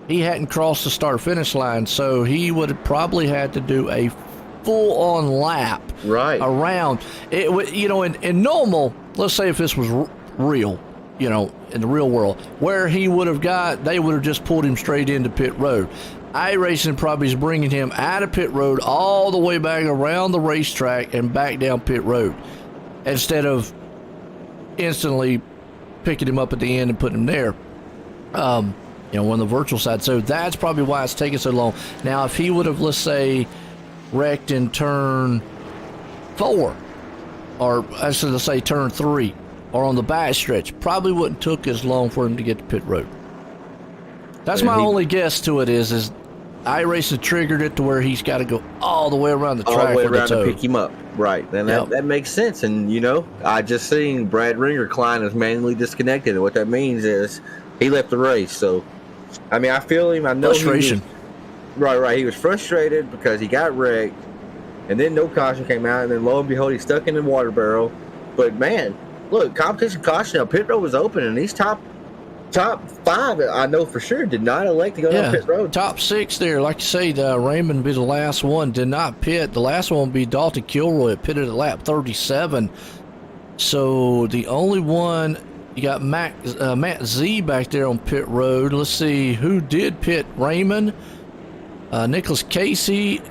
he hadn't crossed the start-finish line, so he would have probably had to do a full-on lap
Right.
around. It would, in normal, let's say if this was real, in the real world, where he would have they would have just pulled him straight into pit road. iRacing probably is bringing him out of pit road all the way back around the racetrack and back down pit road instead of instantly picking him up at the end and putting him there. On the virtual side. So that's probably why it's taking so long. Now, if he would have, let's say, wrecked in turn 4, or I should say turn 3, or on the back stretch, probably wouldn't took as long for him to get to pit road. That's my only guess to it is iRacing triggered it to where he's got to go all the way around the track
all the way
with
around
the tow.
to pick him up. Right. And that makes sense. And, I just seen Brad Ringer Klein is manually disconnected. And what that means is he left the race. So, I feel him. I know
Frustration.
Right. He was frustrated because he got wrecked. And then no caution came out. And then lo and behold, he's stuck in the water barrel. But, man, look, competition caution. Now, pit road was open. And these top 5, I know for sure, did not elect to go down pit road.
Top 6 there. Like you say, Raymond would be the last one. Did not pit. The last one would be Dalton Kilroy. It pitted at lap 37. So the only one, you got Matt Z back there on pit road. Let's see who did pit. Raymond, Nicholas Casey,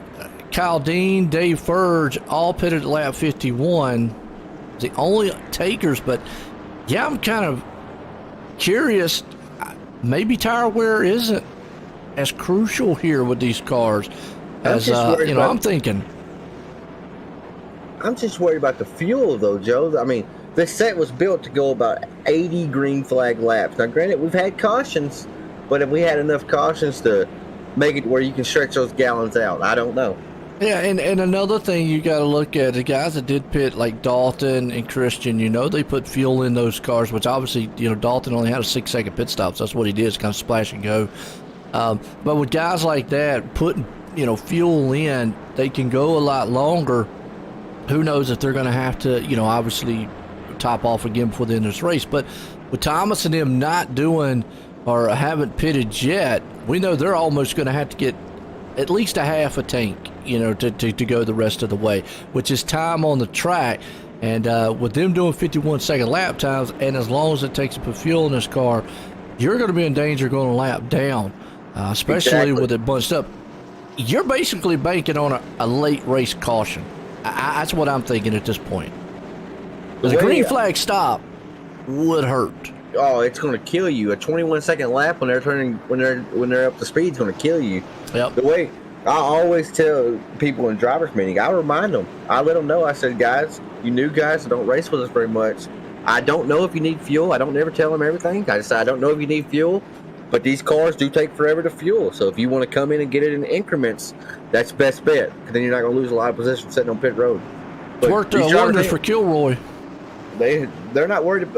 Kyle Dean, Dave Furge, all pitted at lap 51. The only takers, but yeah, I'm kind of curious. Maybe tire wear isn't as crucial here with these cars as I'm thinking.
I'm just worried about the fuel, though, Joe. This set was built to go about 80 green flag laps. Now, granted, we've had cautions, but if we had enough cautions to make it where you can stretch those gallons out, I don't know.
Yeah, and another thing you got to look at, the guys that did pit, like Dalton and Christian, they put fuel in those cars, which obviously, Dalton only had a 6-second pit stop, so that's what he did, is kind of splash and go. But with guys like that, putting, fuel in, they can go a lot longer. Who knows if they're going to have to, obviously top off again before the end of this race. But with Thomas and them not doing or haven't pitted yet, we know they're almost going to have to get at least a half a tank, to go the rest of the way, which is time on the track. And with them doing 51-second lap times, and as long as it takes to put fuel in this car, you're going to be in danger going a lap down, especially with it bunched up. You're basically banking on a late race caution. That's what I'm thinking at this point. The green flag stop would hurt.
Oh, it's going to kill you. A 21-second lap when they're up to speed is going to kill you.
Yep.
The way I always tell people in drivers meeting, I remind them. I let them know. I said, guys, you new guys that don't race with us very much, I don't know if you need fuel. I don't never tell them everything. I just say I don't know if you need fuel, but these cars do take forever to fuel. So if you want to come in and get it in increments, that's best bet. Because then you're not going to lose a lot of position sitting on pit road. But
It worked wonders for Kilroy.
They're not worried.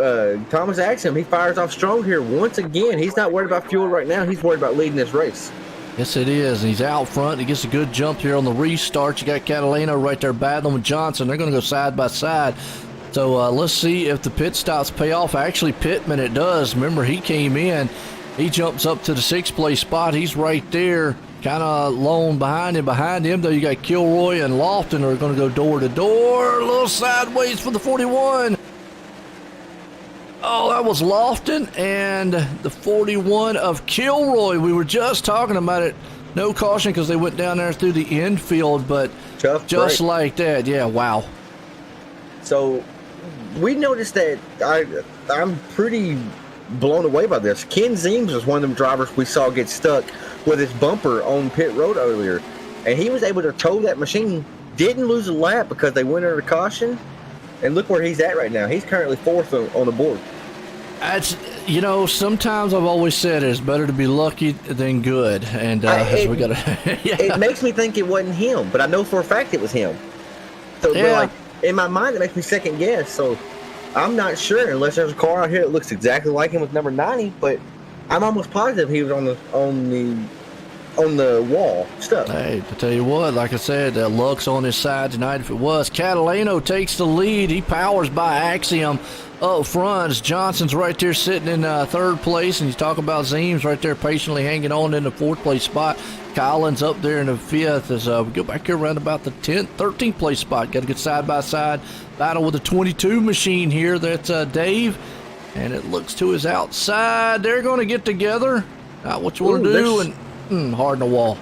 Thomas Axum, he fires off strong here once again. He's not worried about fuel right now. He's worried about leading this race.
Yes, it is. And he's out front. He gets a good jump here on the restart. You got Catalano right there battling with Johnson. They're going to go side by side. So let's see if the pit stops pay off. Actually, Pittman, it does. Remember, he came in. He jumps up to the 6th place spot. He's right there, kind of lone behind him. Behind him, though, you got Kilroy and Lofton are going to go door to door. A little sideways for the 41. Oh, that was Lofton and the 41 of Kilroy. We were just talking about it. No caution because they went down there through the infield, but
Tough
just
break.
like that. Yeah, wow.
So we noticed that I'm pretty blown away by this. Ken Zeems was one of them drivers we saw get stuck with his bumper on pit road earlier, and he was able to tow that machine. Didn't lose a lap because they went under caution, And look where he's at right now. He's currently 4th on the board.
That's, sometimes I've always said it's better to be lucky than good, and we gotta. Yeah.
It makes me think it wasn't him, but I know for a fact it was him. So,
Yeah.
but like in my mind, it makes me second guess. So I'm not sure unless there's a car out here that looks exactly like him with number 90. But I'm almost positive he was on the wall stuff.
Hey, to tell you what, like I said, luck's on his side tonight. If it was, Catalano takes the lead. He powers by Axiom up front. As Johnson's right there sitting in 3rd place, and you talk about Zeems right there patiently hanging on in the 4th place spot. Collins up there in the 5th as we go back here around about the 13th place spot. Got a good side-by-side battle with the 22 machine here. That's Dave, and it looks to his outside. They're going to get together. Not what you want to do, and hard in the wall.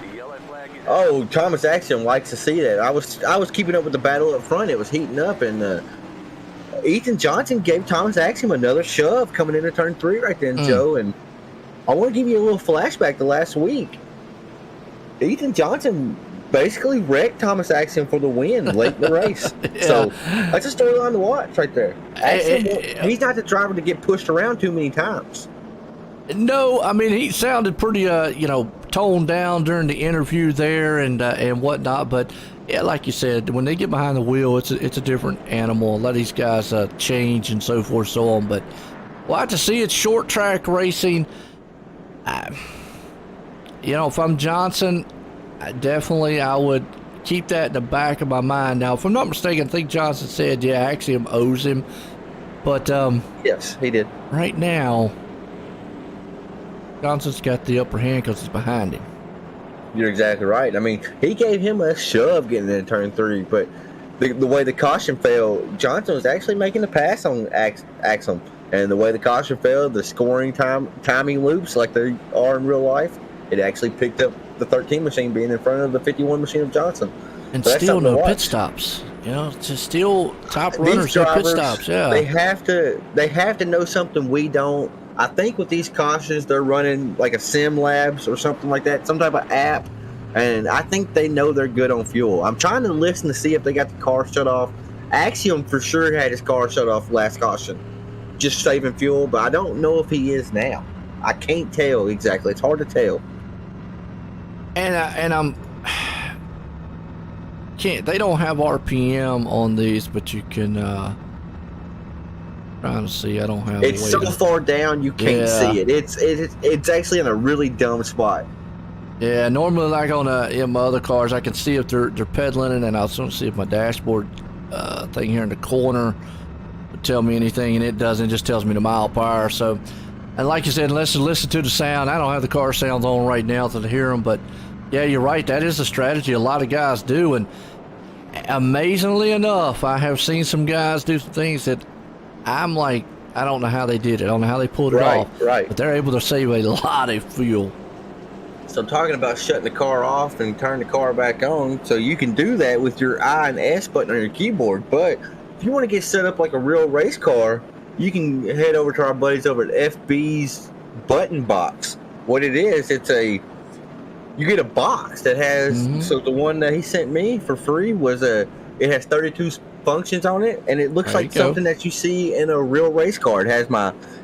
Oh, Thomas Axiom likes to see that. I was keeping up with the battle up front. It was heating up, and Ethan Johnson gave Thomas Axiom another shove coming into turn 3 right then, Joe. And I want to give you a little flashback to last week. Ethan Johnson basically wrecked Thomas Axiom for the win late in the race.
Yeah.
So that's a storyline to watch right there. Axiom, he's not the driver to get pushed around too many times.
No, I mean, he sounded pretty, toned down during the interview there and whatnot. But yeah, like you said, when they get behind the wheel, it's a different animal. A lot of these guys change and so forth, so on. But we'll have to see. It's short track racing. If I'm Johnson, I would keep that in the back of my mind. Now, if I'm not mistaken, I think Johnson said, Axiom owes him. But
yes, he did.
Right now, Johnson's got the upper hand because he's behind him.
You're exactly right. I mean, he gave him a shove getting into turn 3, but the way the caution fell, Johnson was actually making the pass on Axiom. And the way the caution fell, the scoring timing loops like they are in real life, it actually picked up the 13 machine being in front of the 51 machine of Johnson.
And
so
still no pit stops. Just still top runners no pit stops. Yeah,
they have to know something we don't. I think with these cautions, they're running like a Sim Labs or something like that, some type of app, and I think they know they're good on fuel. I'm trying to listen to see if they got the car shut off. Axiom for sure had his car shut off last caution, just saving fuel, but I don't know if he is now. I can't tell exactly. It's hard to tell.
And I'm can't. They don't have RPM on these, but you can. Trying to see. I don't have.
It's so far down you can't see it. It's actually in a really dumb spot.
Yeah, normally like on in my other cars, I can see if they're pedaling, and then I also see if my dashboard thing here in the corner would tell me anything, and it doesn't. It just tells me the mile per hour. So, and like you said, unless you listen to the sound, I don't have the car sounds on right now to hear them. But yeah, you're right. That is a strategy a lot of guys do, and amazingly enough, I have seen some guys do some things that I'm like, I don't know how they did it. I don't know how they pulled it off.
Right.
But they're able to save a lot of fuel.
So talking about shutting the car off and turning the car back on, so you can do that with your I and S button on your keyboard. But if you want to get set up like a real race car, you can head over to our buddies over at FB's Button Box. What it is, you get a box that has, so the one that he sent me for free it has 32 functions on it, and it looks like something that you see in a real race car. It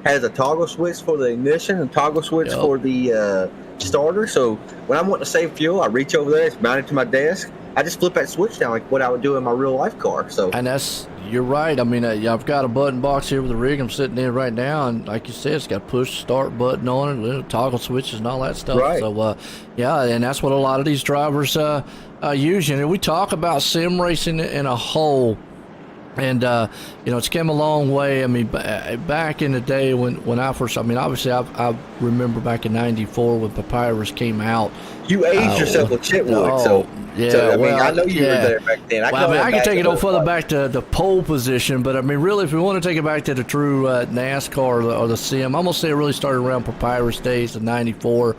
has a toggle switch for the ignition and toggle switch for the starter. So when I'm wanting to save fuel, I reach over there, it's mounted to my desk, I just flip that switch down like what I would do in my real life car. So, and
you're right. I mean, I've got a button box here with the rig I'm sitting in right now, and like you said, it's got a push start button on it, toggle switches and all that stuff.
Right.
So and that's what a lot of these drivers use. And we talk about sim racing in a whole. And, it's come a long way. I mean, back in the day when I first, obviously I remember back in 94 when Papyrus came out.
You aged yourself with Chitwood, I know you were there back then. I
can take it further back to the pole position, but really, if we want to take it back to the true NASCAR or the sim, I'm going to say it really started around Papyrus days of 94.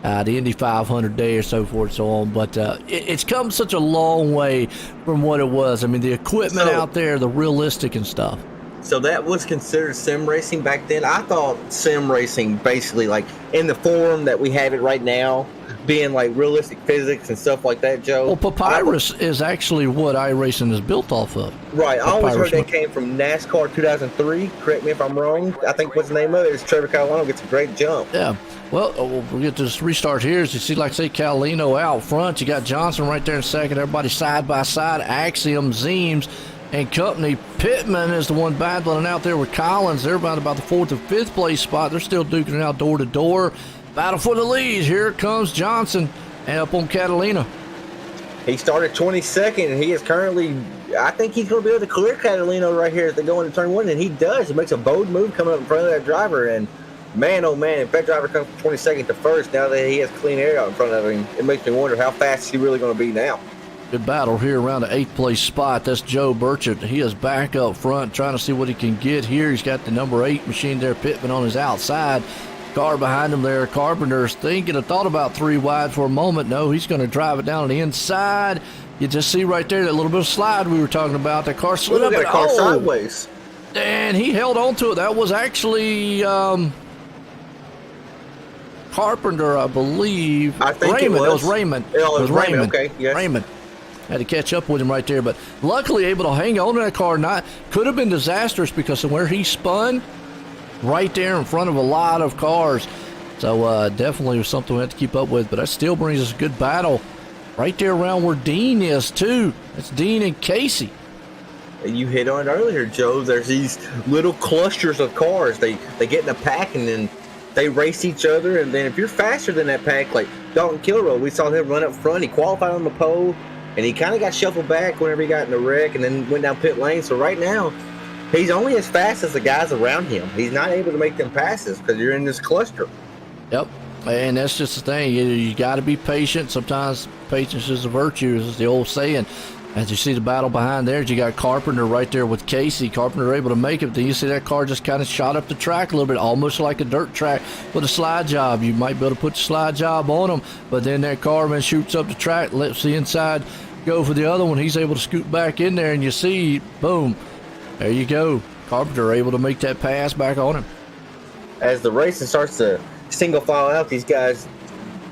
The Indy 500 day or so forth and so on. But it's come such a long way from what it was. I mean, the equipment out there, the realistic and stuff.
So that was considered sim racing back then. I thought sim racing basically like in the form that we have it right now, being like realistic physics and stuff like that, Joe.
Well, Papyrus is actually what iRacing is built off of.
Right. I always heard
Papyrus.
that came from NASCAR 2003. Correct me if I'm wrong. I think what's the name of it is Trevor Catalano gets a great jump.
Yeah. Well, we'll get to this restart here. As you see, like say, Catalino out front. You got Johnson right there in second. Everybody side by side. Axiom, Zeems, and company. Pittman is the one battling out there with Collins. They're about the 4th or 5th place spot. They're still duking it out door to door. Battle for the lead. Here comes Johnson and up on Catalina.
He started 22nd, and he is currently, I think he's going to be able to clear Catalino right here as they go into turn 1, and he does. He makes a bold move coming up in front of that driver, and man, oh man, if that driver comes from 22nd to 1st, now that he has clean air out in front of him, it makes me wonder how fast is he really going to be now.
Good battle here around the 8th place spot. That's Joe Burchett. He is back up front trying to see what he can get here. He's got the number 8 machine there, Pittman on his outside. Car behind him there, Carpenter's thinking, thought about 3 wide for a moment. No, he's going to drive it down on the inside. You just see right there that little bit of slide we were talking about. That car slid up
that
and
car sideways.
And he held on to it. That was actually Carpenter, I believe.
I think
Raymond.
it was.
That was Raymond.
Oh, it was Raymond. Okay, yes.
Raymond. Had to catch up with him right there, but luckily able to hang on to that car. Could have been disastrous because of where he spun, right there in front of a lot of cars. So definitely was something we had to keep up with, but that still brings us a good battle right there around where Dean is too. That's Dean and Casey.
You hit on it earlier, Joe. There's these little clusters of cars. They get in a pack and then they race each other. And then if you're faster than that pack, like Dalton Kilroy, we saw him run up front. He qualified on the pole, and he kind of got shuffled back whenever he got in the wreck and then went down pit lane. So right now, he's only as fast as the guys around him. He's not able to make them passes because you're in this cluster.
Yep. And that's just the thing. You got to be patient. Sometimes patience is a virtue, is the old saying. As you see the battle behind there, you got Carpenter right there with Casey. Carpenter able to make it. Then you see that car just kind of shot up the track a little bit, almost like a dirt track with a slide job. You might be able to put the slide job on him, but then that car shoots up the track, lets the inside go for the other one. He's able to scoot back in there, and you see, boom, there you go. Carpenter able to make that pass back on him.
As the racing starts to single file out, these guys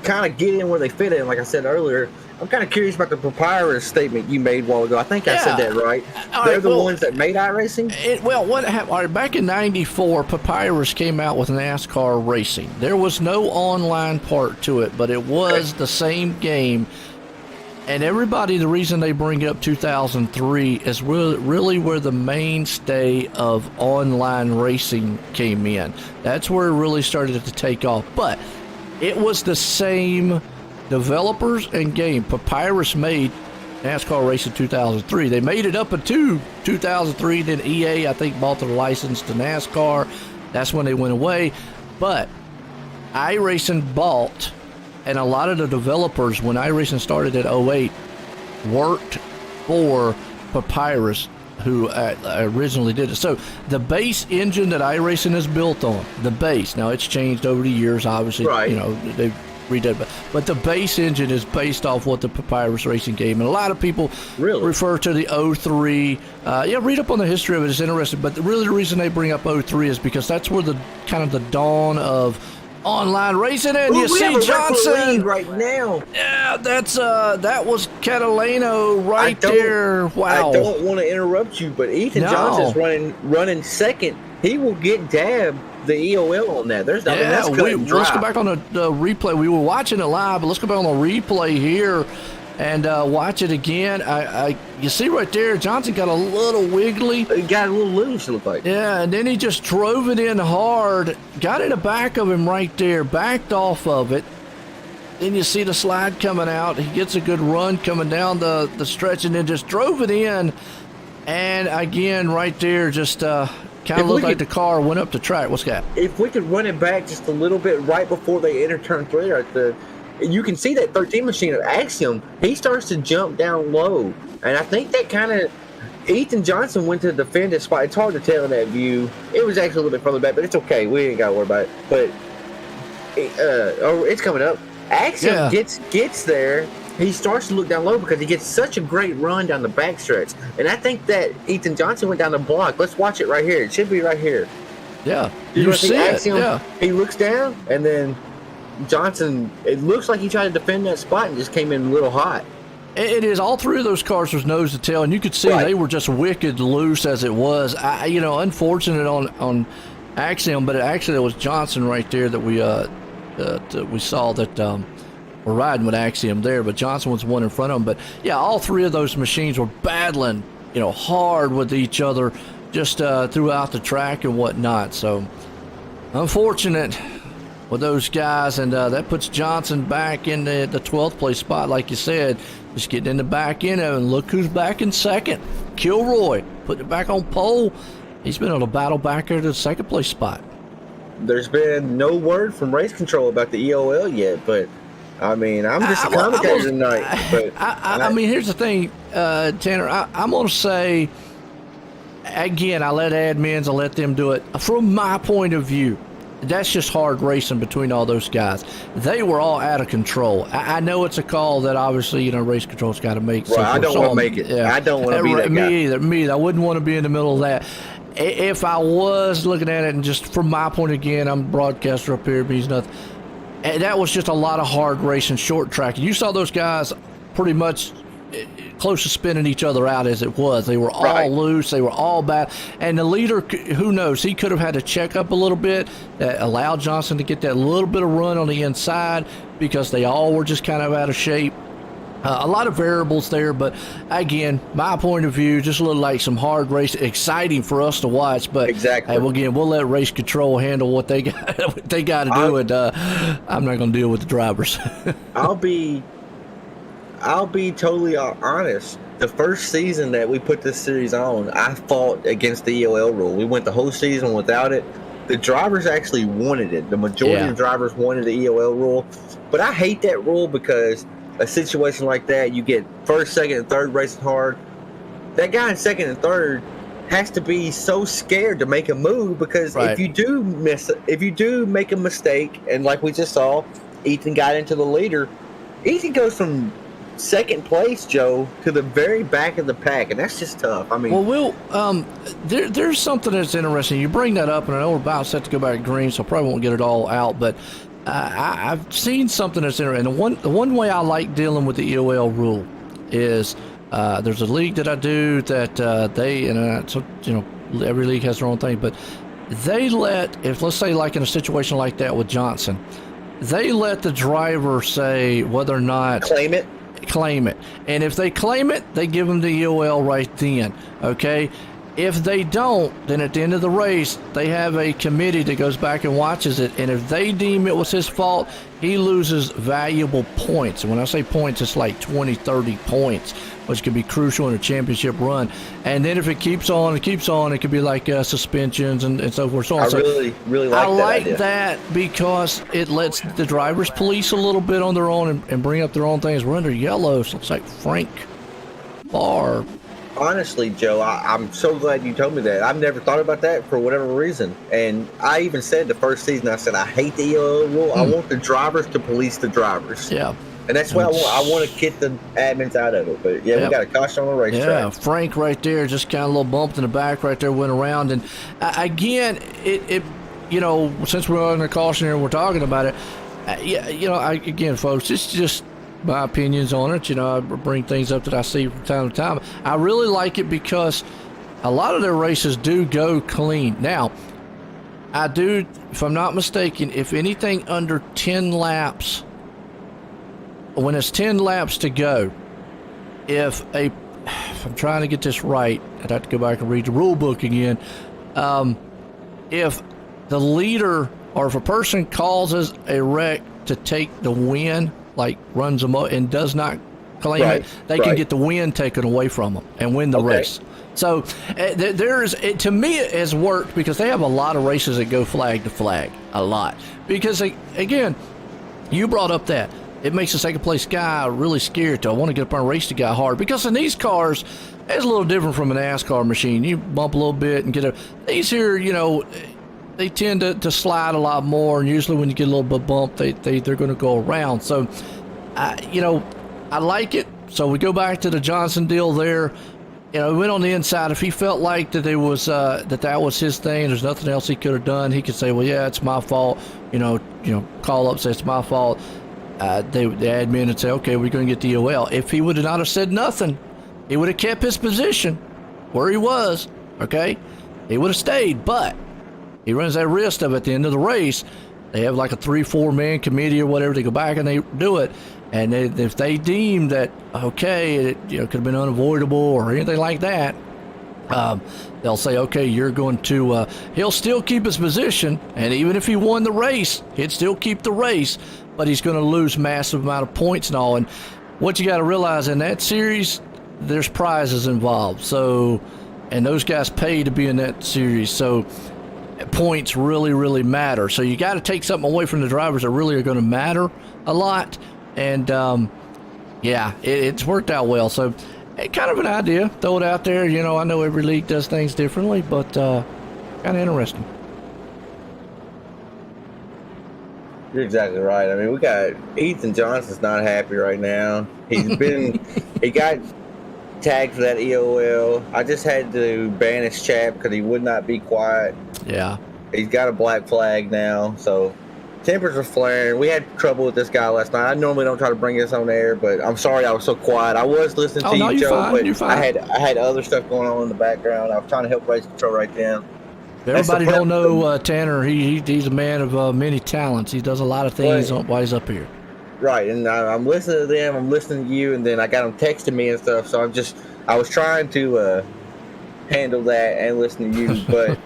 kind of get in where they fit in. Like I said earlier, I'm kind of curious about the Papyrus statement you made a while ago. I think I said that right. They're the ones that made iRacing?
What happened? All right, back in '94, Papyrus came out with NASCAR racing. There was no online part to it, but it was the same game. And everybody, the reason they bring up 2003 is really where the mainstay of online racing came in. That's where it really started to take off. But it was the same developers and game. Papyrus made NASCAR Racing 2003. They made it up until 2003. Then EA, I think, bought the license to NASCAR. That's when they went away. But iRacing bought, and a lot of the developers, when iRacing started at 08, worked for Papyrus, who originally did it. So the base engine that iRacing is built on, the base, now it's changed over the years, obviously,
right.
You know, they've redone it, but the base engine is based off what the Papyrus racing game, and a lot of people refer to the 03. Read up on the history of it, it's interesting, but really the reason they bring up 03 is because that's where the kind of the dawn of online racing, and you see Johnson
right now.
Yeah, that was Catalano right there. Wow.
I don't want to interrupt you, but Ethan Johnson's running second. He will get dabbed the EOL on that.
Let's go back on the replay. We were watching it live, but let's go back on the replay here and watch it again. You see right there, Johnson got a little wiggly.
He got a little loose, it looked like.
Yeah, and then he just drove it in hard, got in the back of him right there, backed off of it. Then you see the slide coming out. He gets a good run coming down the stretch, and then just drove it in. And again, right there, just kind of looked like the car went up the track. What's that?
If we could run it back just a little bit right before they enter turn 3, you can see that 13 machine of Axiom. He starts to jump down low, and I think that kind of Ethan Johnson went to defend his spot. It's hard to tell in that view. It was actually a little bit further back, but it's okay. We ain't got to worry about it. But it's coming up. Axiom gets there, he starts to look down low because he gets such a great run down the backstretch. And I think that Ethan Johnson went down the block. Let's watch it right here. It should be right here.
Yeah,
You
see it. Yeah.
He looks down, and then Johnson, it looks like he tried to defend that spot and just came in a little hot.
It is. All three of those cars was nose to tail, and you could see they were just wicked loose as it was. Unfortunate on Axiom, but actually it was Johnson right there that we saw that were riding with Axiom there, but Johnson was one in front of him. But yeah, all three of those machines were battling, hard with each other just throughout the track and whatnot. So unfortunate with those guys, and that puts Johnson back in the 12th place spot, like you said, just getting in the back end of it. And look who's back in second. Kilroy putting it back on pole. He's been on a battle back there to the 2nd place spot.
There's been no word from race control about the EOL yet, but I mean, I'm just a commentator tonight. But
I mean, here's the thing, Tanner. I'm going to say, again, I let admins, I let them do it. From my point of view, that's just hard racing between all those guys. They were all out of control. I know it's a call that obviously, race control's got to make.
Well, I don't want to make it. Yeah. I don't want to be that guy.
Me either. I wouldn't want to be in the middle of that. If I was looking at it, and just from my point, again, I'm a broadcaster up here, means nothing. And that was just a lot of hard racing, short track. You saw those guys pretty much close to spinning each other out as it was. They were all loose. They were all bad. And the leader, who knows, he could have had to check up a little bit, that allowed Johnson to get that little bit of run on the inside because they all were just kind of out of shape. A lot of variables there, but again, my point of view, just looked like some hard race, exciting for us to watch. But
exactly,
we'll let race control handle what they got. What they got to do, and I'm not going to deal with the drivers.
I'll be totally honest. The first season that we put this series on, I fought against the EOL rule. We went the whole season without it. The drivers actually wanted it. The majority of drivers wanted the EOL rule, but I hate that rule because a situation like that, you get first, second, and third racing hard. That guy in second and third has to be so scared to make a move because if you do make a mistake, and like we just saw, Ethan got into the leader. Ethan goes from second place, Joe, to the very back of the pack, and that's just tough. I mean,
there's something that's interesting. You bring that up, and I know we're about set to go back to green, so I probably won't get it all out, but I've seen something that's interesting. And the one way I like dealing with the EOL rule is there's a league that I do that every league has their own thing, but they if let's say like in a situation like that with Johnson, they let the driver say whether or not claim it, and if they claim it, they give them the EOL right then. Okay. If they don't, then at the end of the race, they have a committee that goes back and watches it. And if they deem it was his fault, he loses valuable points. And when I say points, it's like 20, 30 points, which could be crucial in a championship run. And then if it keeps on, it could be like suspensions and so forth. So on.
I really like that.
I like that because it lets the drivers police a little bit on their own and bring up their own things. We're under yellow, so it's like Frank Barr.
Honestly, Joe, I'm so glad you told me that. I've never thought about that for whatever reason. And I even said the first season, I said, I hate the EOL rule. I want the drivers to police the drivers.
Yeah.
And that's what I want to get the admins out of it. But, we got a caution on the racetrack.
Yeah, Frank right there, just kind of a little bumped in the back right there, went around. And, again, since we're on the caution here and we're talking about it, again, folks, it's just my opinions on it. I bring things up that I see from time to time. I really like it because a lot of their races do go clean. Now, I do, if I'm not mistaken, if anything under 10 laps, when it's 10 laps to go, if I'm trying to get this right, I'd have to go back and read the rule book again. If the leader or if a person causes a wreck to take the win, like runs them up and does not claim it, they can get the win taken away from them and win the race. So to me, it has worked because they have a lot of races that go flag to flag, a lot. Because, again, you brought up that. It makes the second place guy really scared to want to get up and race the guy hard. Because in these cars, it's a little different from a NASCAR machine. You bump a little bit and these here, they tend to slide a lot more, and usually when you get a little bit bump, they're going to go around. So, I I like it. So we go back to the Johnson deal there. You know, he went on the inside. If he felt like that there was that was his thing, there's nothing else he could have done, he could say, well, yeah, it's my fault. You know, call up, say it's my fault. The admin would say, okay, we're going to get the EOL. If he would have not have said nothing, he would have kept his position where he was, okay? He would have stayed, but he runs that risk of at the end of the race, they have like a 3-4 man committee or whatever. They go back and they do it. And if they deem that, okay, it could have been unavoidable or anything like that, they'll say, okay, you're going to, he'll still keep his position. And even if he won the race, he'd still keep the race, but he's going to lose massive amount of points and all. And what you got to realize in that series, there's prizes involved. So, and those guys pay to be in that series. So points really, really matter. So you got to take something away from the drivers that really are going to matter a lot. And it's worked out well. So kind of an idea, throw it out there. I know every league does things differently, but kind of interesting.
You're exactly right. I mean, we got Ethan Johnson's not happy right now. He got tagged for that EOL. I just had to banish Chap because he would not be quiet.
Yeah.
He's got a black flag now, so tempers are flaring. We had trouble with this guy last night. I normally don't try to bring this on air, but I'm sorry I was so quiet. I was listening to you, Joe,
fine,
but I had other stuff going on in the background. I was trying to help race control right then.
Everybody don't know Tanner. He's a man of many talents. He does a lot of things while he's up here.
Right, and I'm listening to them. I'm listening to you, and then I got them texting me and stuff. So I was trying to handle that and listen to you, but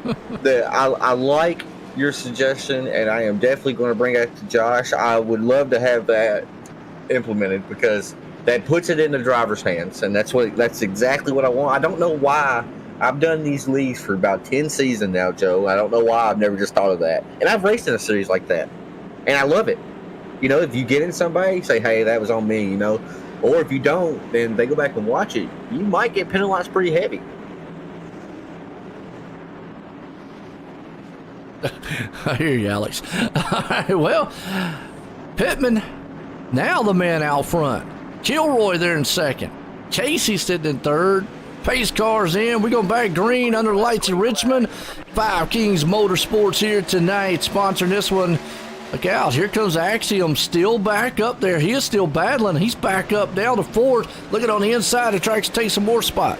I like your suggestion, and I am definitely going to bring that to Josh. I would love to have that implemented because that puts it in the driver's hands, and that's exactly what I want. I don't know why. I've done these leagues for about 10 seasons now, Joe. I don't know why I've never just thought of that. And I've raced in a series like that, and I love it. If you get in somebody, say, hey, that was on me, Or if you don't, then they go back and watch it. You might get penalized pretty heavy.
I hear you, Alex. All right, well, Pittman, now the man out front. Kilroy there in second. Casey sitting in third. Pace cars in. We're going back green under the lights in Richmond. Five Kings Motorsports here tonight, sponsoring this one. Look out, here comes Axiom still back up there. He is still battling. He's back up down to fourth. Looking on the inside, the track's take some more spot.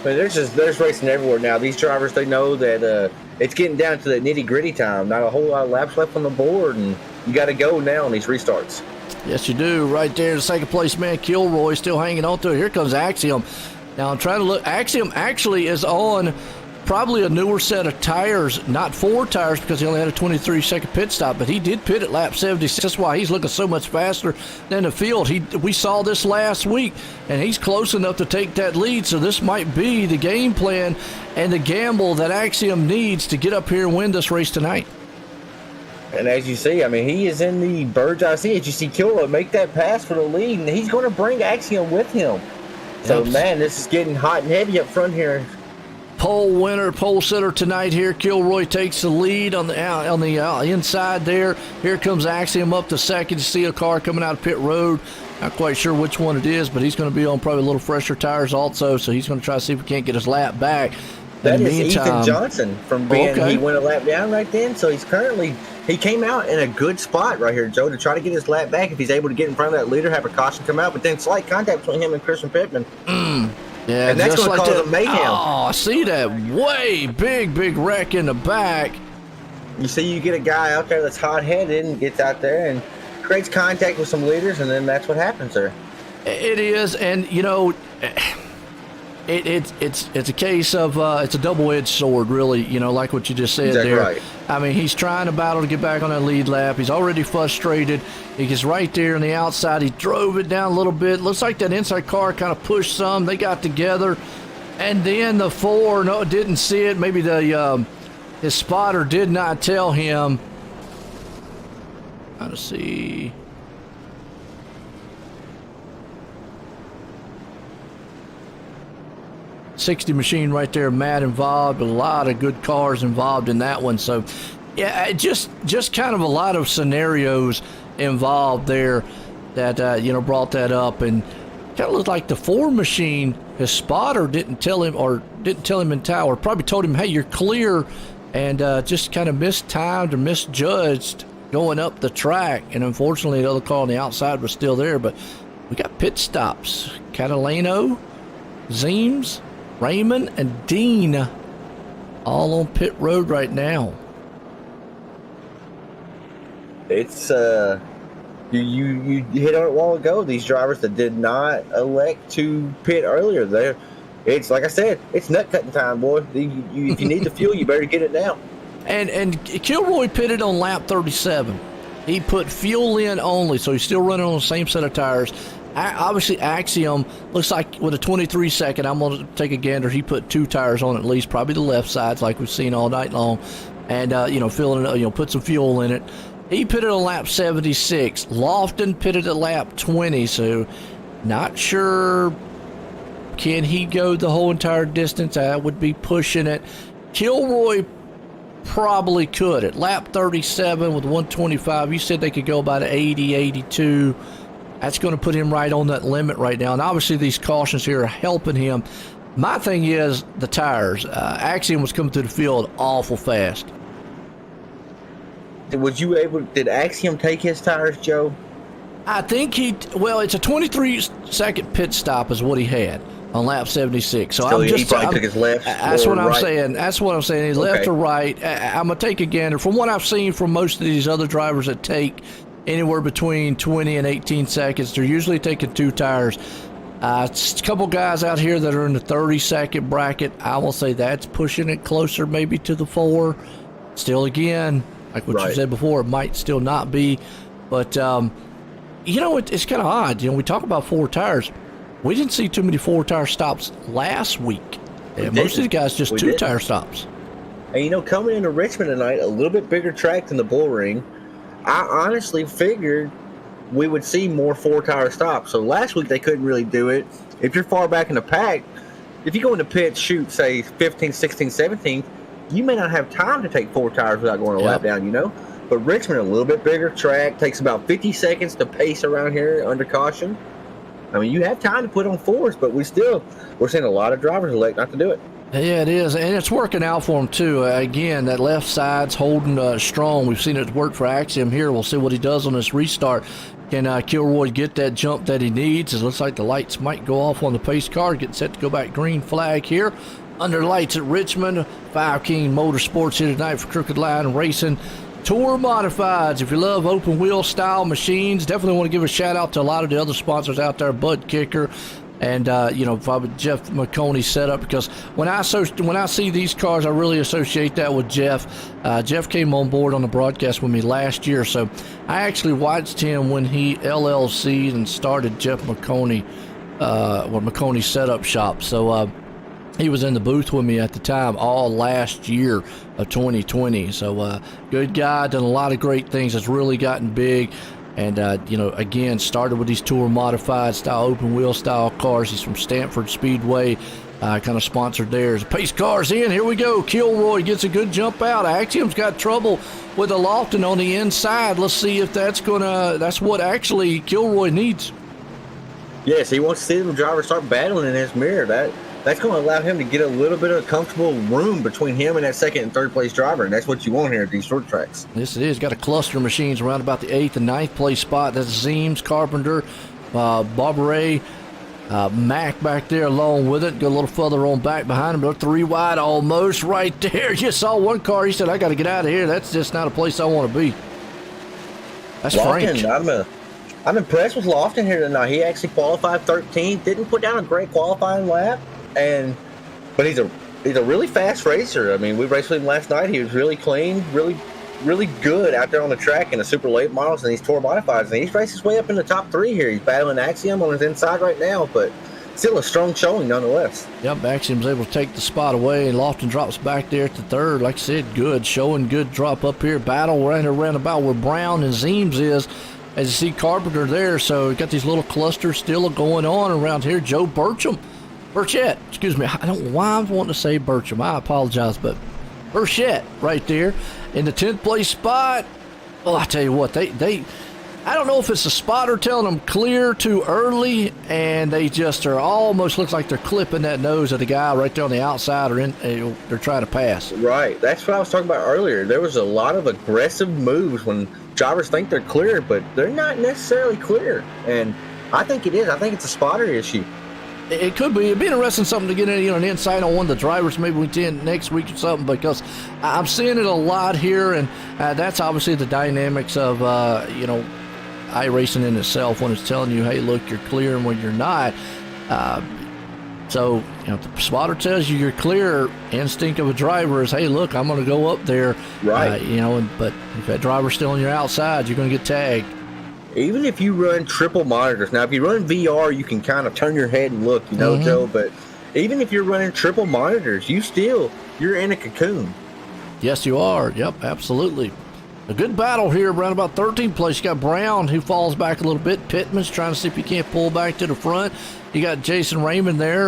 But there's racing everywhere now. These drivers, they know that it's getting down to the nitty-gritty time. Not a whole lot of laps left on the board, and you got to go now on these restarts.
Yes, you do. Right there, the second place man, Kilroy, still hanging on to it. Here comes Axiom. Now, I'm trying to look. Axiom actually is on probably a newer set of tires, not 4 tires because he only had a 23-second pit stop, but he did pit at lap 76. That's why he's looking so much faster than the field. We saw this last week, and he's close enough to take that lead, so this might be the game plan and the gamble that Axiom needs to get up here and win this race tonight.
And as you see, I mean, he is in the bird's eye seat. You see Kilroy make that pass for the lead, and he's going to bring Axiom with him. So, man, this is getting hot and heavy up front here.
Pole sitter tonight here. Kilroy takes the lead on the inside there. Here comes Axiom up to second. You see a car coming out of pit road. Not quite sure which one it is, but he's going to be on probably a little fresher tires also, so he's going to try to see if he can't get his lap back.
That is Ethan Johnson from being, he went a lap down right then, so he came out in a good spot right here, Joe, to try to get his lap back if he's able to get in front of that leader, have a caution come out, but then slight contact between him and Christian Pittman.
Yeah,
and that's going to cause a mayhem.
Oh, I see that way big wreck in the back.
You see you get a guy out there that's hot-headed and gets out there and creates contact with some leaders, and then that's what happens there.
It is, and it's a case of it's a double-edged sword, really. Like what you just said
exactly
there.
Right.
I mean, he's trying to battle to get back on that lead lap. He's already frustrated. He gets right there on the outside. He drove it down a little bit. Looks like that inside car kind of pushed some. They got together, and then the 4 didn't see it. Maybe his spotter did not tell him. Trying to see. '60 machine right there, Matt involved. A lot of good cars involved in that one. So, yeah, just kind of a lot of scenarios involved there. that brought that up, and kind of looked like the Ford machine, his spotter didn't tell him in time, or probably told him, hey, you're clear, and just kind of mistimed or misjudged going up the track. And unfortunately, the other car on the outside was still there. But we got pit stops. Catalano, Zeems, Raymond, and Dean all on pit road right now.
It's you hit on it a while ago. These drivers that did not elect to pit earlier, it's like I said, it's nut cutting time, boy. If you need the fuel, you better get it now.
And Kilroy pitted on lap 37. He put fuel in only, so he's still running on the same set of tires. Obviously, Axiom looks like with a 23 second, I'm going to take a gander, he put 2 tires on at least, probably the left sides like we've seen all night long, and filling it, put some fuel in it. He pitted on lap 76. Lofton pitted at lap 20, so not sure, can he go the whole entire distance? I would be pushing it. Kilroy probably could. At lap 37 with 125, you said they could go about 80, 82. That's going to put him right on that limit right now. And obviously these cautions here are helping him. My thing is the tires. Axiom was coming through the field awful fast.
Did Axiom take his tires, Joe?
I think it's a 23-second pit stop is what he had on lap 76. So
he probably took his left.
That's what I'm
right.
saying. That's what I'm saying. He left or right. I'm going to take a gander. From what I've seen from most of these other drivers that take anywhere between 20 and 18 seconds, they're usually taking 2 tires. A couple guys out here that are in the 30-second bracket, I will say that's pushing it closer maybe to the 4. Still, again, like what you said before, it might still not be. But, it's kind of odd. We talk about 4 tires. We didn't see too many 4-tire stops last week. Most of the guys just 2-tire stops.
And, coming into Richmond tonight, a little bit bigger track than the Bull Ring, I honestly figured we would see more 4-tire stops. So last week they couldn't really do it. If you're far back in the pack, if you go into pit, say 15, 16, 17, you may not have time to take 4 tires without going a lap down, But Richmond, a little bit bigger track, takes about 50 seconds to pace around here under caution. I mean, you have time to put on 4s, but we're seeing a lot of drivers elect not to do it.
Yeah, it is, and it's working out for him too. Again, that left side's holding strong. We've seen it work for Axiom here. We'll see what he does on this restart. Can Kilroy get that jump that he needs? It looks like the lights might go off on the pace car. Getting set to go back green flag here. Under lights at Richmond. 5 King Motorsports here tonight for Crooked Line Racing. Tour Modifieds. If you love open wheel style machines, definitely want to give a shout out to a lot of the other sponsors out there. Bud Kicker. And, probably Jeff McConey's setup, because when I see these cars, I really associate that with Jeff. Jeff came on board on the broadcast with me last year, so I actually watched him when he LLC'd and started Jeff McConey, McConey's setup shop. So he was in the booth with me at the time all last year of 2020. So good guy, done a lot of great things, has really gotten big. And, again, started with these Tour Modified style, open wheel style cars. He's from Stanford Speedway, kind of sponsored theirs. Pace cars in. Here we go. Kilroy gets a good jump out. Axiom's got trouble with a Lofton on the inside. Let's see if that's what actually Kilroy needs.
Yes, he wants to see the driver start battling in his mirror. That's going to allow him to get a little bit of comfortable room between him and that second and third place driver, and that's what you want here at these short tracks.
Yes, it is. Got a cluster of machines around about the 8th and 9th place spot. That's Zeems, Carpenter, Barbaret, Mack back there along with it. Go a little further on back behind him. They're 3 wide almost right there. You saw one car. He said, I got to get out of here. That's just not a place I want to be. That's Lofton,
Frank. I'm impressed with Lofton here tonight. He actually qualified 13th. Didn't put down a great qualifying lap. But he's a really fast racer. I mean, we raced with him last night. He was really clean, really, really good out there on the track in the super late models and these Tour Modifieds. And he's raced his way up in the top 3 here. He's battling Axiom on his inside right now, but still a strong showing nonetheless.
Yep, Axiom's able to take the spot away, and Lofton drops back there at the 3rd. Like I said, good showing, good drop up here. Battle around about where Brown and Zeems is. As you see Carpenter there, so we've got these little clusters still going on around here. Joe Burchett, excuse me. I don't know why I'm wanting to say Burcham. I apologize, but Burchett right there in the 10th place spot. Well, I tell you what, they I don't know if it's the spotter telling them clear too early, and they just are almost looks like they're clipping that nose of the guy right there on the outside, or they're trying to pass.
Right. That's what I was talking about earlier. There was a lot of aggressive moves when drivers think they're clear, but they're not necessarily clear. And I think it is. I think it's a spotter issue.
It could be. It'd be interesting something to get an insight on one of the drivers maybe we can next week or something, because I'm seeing it a lot here, and that's obviously the dynamics of iRacing in itself when it's telling you, hey, look, you're clear, and when you're not. So if the spotter tells you you're clear, instinct of a driver is, hey, look, I'm going to go up there.
Right.
But if that driver's still on your outside, you're going to get tagged.
Even if you run triple monitors, now if you run VR, you can kind of turn your head and look, Joe, but even if you're running triple monitors, you're in a cocoon.
Yes, you are. Yep, absolutely. A good battle here around about 13th place. You got Brown, who falls back a little bit. Pittman's trying to see if he can't pull back to the front. You got Jason Raymond there.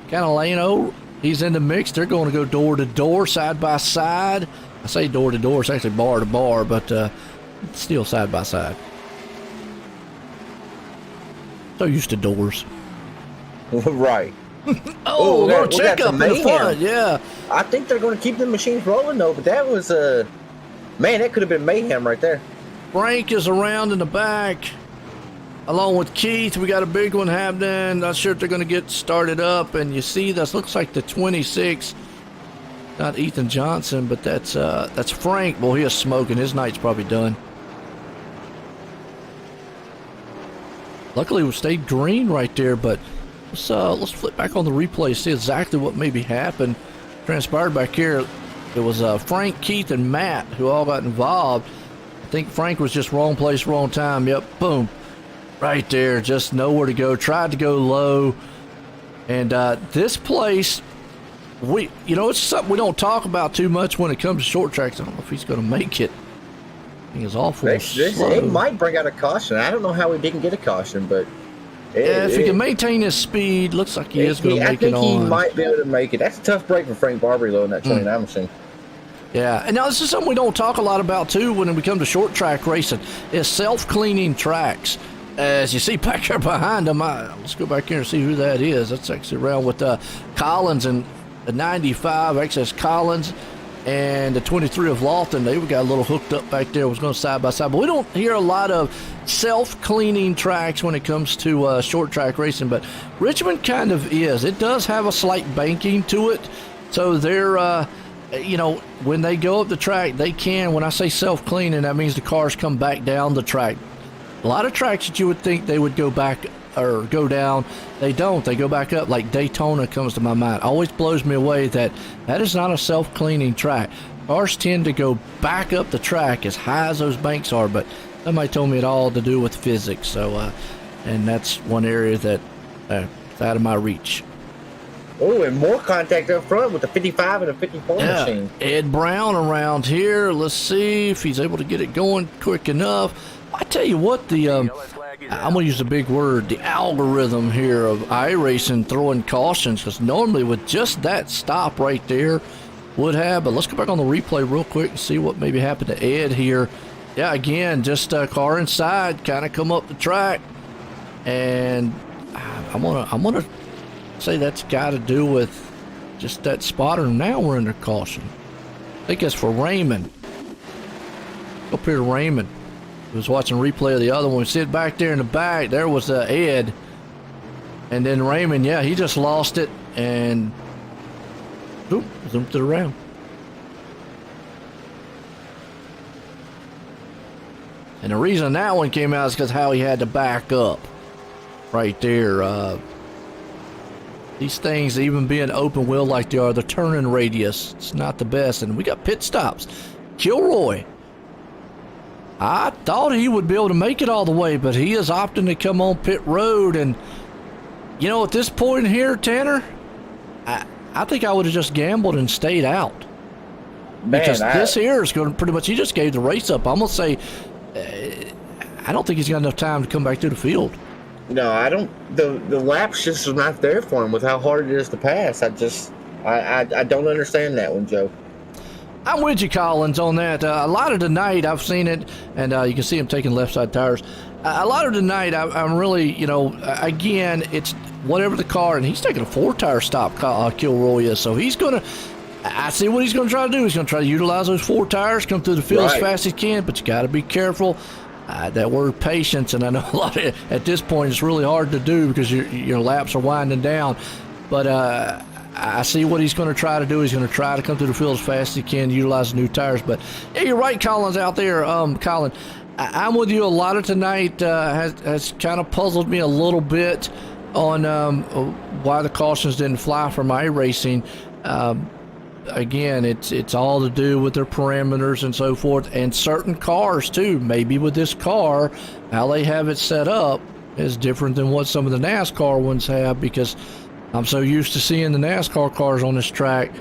Catalano, he's in the mix. They're going to go door to door, side by side. I say door to door. It's actually bar to bar, but still side by side. So used to doors.
Right.
Oh, little check up in the front. Yeah.
I think they're going to keep the machines rolling, though, but that was man, that could have been mayhem right there.
Frank is around in the back, along with Keith. We got a big one happening. Not sure if they're going to get started up. And you see, this looks like the 26. Not Ethan Johnson, but that's Frank. Well, he is smoking. His night's probably done. Luckily, we stayed green right there, but let's flip back on the replay, see exactly what maybe happened. Transpired back here. It was Frank, Keith, and Matt who all got involved. I think Frank was just wrong place, wrong time. Yep, boom. Right there, just nowhere to go. Tried to go low. And this place, it's something we don't talk about too much when it comes to short tracks. I don't know if he's going to make it. I think it's awful.
It might bring out a caution. I don't know how he didn't get a caution, but
if he can maintain his speed, looks like he is going to make it on.
I think he might be able to make it. That's a tough break for Frank Barbary, though, in that 29 machine.
Yeah, and now this is something we don't talk a lot about, too, when we come to short track racing, is self-cleaning tracks. As you see back here behind him, let's go back here and see who that is. That's actually around with Collins and the 95, XS Collins, and the 23 of Lawton. They got a little hooked up back there. It was going side by side. But we don't hear a lot of self-cleaning tracks when it comes to short track racing. But Richmond kind of is. It does have a slight banking to it. So they're, when they go up the track, they can. When I say self-cleaning, that means the cars come back down the track. A lot of tracks that you would think they would go back or go down, they don't. They go back up. Like Daytona comes to my mind. Always blows me away that is not a self-cleaning track. Cars tend to go back up the track as high as those banks are, but somebody told me it all to do with physics. So, and that's one area that is out of my reach.
Oh, and more contact up front with the 55 and the 54 machine.
Ed Brown around here. Let's see if he's able to get it going quick enough. I tell you what, I'm going to use a big word, the algorithm here of iRacing throwing cautions, because normally with just that stop right there would have, but let's go back on the replay real quick and see what maybe happened to Ed here. Yeah, again, just a car inside, kind of come up the track, and I'm gonna say that's got to do with just that spotter. Now we're under caution. I think it's for Raymond. Up here to Raymond. I was watching a replay of the other one. We sit back there in the back. There was Ed. And then Raymond, yeah, he just lost it. And zoomed it around. And the reason that one came out is because how he had to back up. Right there. These things, even being open wheel like they are, the turning radius, it's not the best. And we got pit stops. Kilroy. I thought he would be able to make it all the way, but he is opting to come on pit road. And, at this point here, Tanner, I think I would have just gambled and stayed out. Because this here is going to pretty much, he just gave the race up. I'm going to say, I don't think he's got enough time to come back to the field.
No, I don't. The laps just are not there for him with how hard it is to pass. I don't understand that one, Joe.
I'm with you, Collins, on that. A lot of the night I've seen it, and you can see him taking left side tires. A lot of the night I'm really, again, it's whatever the car, and he's taking a 4-tire stop, Kilroy is. So he's going to, I see what he's going to try to do. He's going to try to utilize those 4 tires, come through the field as fast as he can, but you got to be careful. That word patience, and I know a lot of it, at this point it's really hard to do because your laps are winding down. But I see what he's going to try to do. He's going to try to come through the field as fast as he can, utilize the new tires. But yeah, you're right, Collins out there. Colin, I'm with you. A lot of tonight has kind of puzzled me a little bit on why the cautions didn't fly for my racing. Again, it's all to do with their parameters and so forth, and certain cars too. Maybe with this car, how they have it set up is different than what some of the NASCAR ones have, because I'm so used to seeing the NASCAR cars on this track.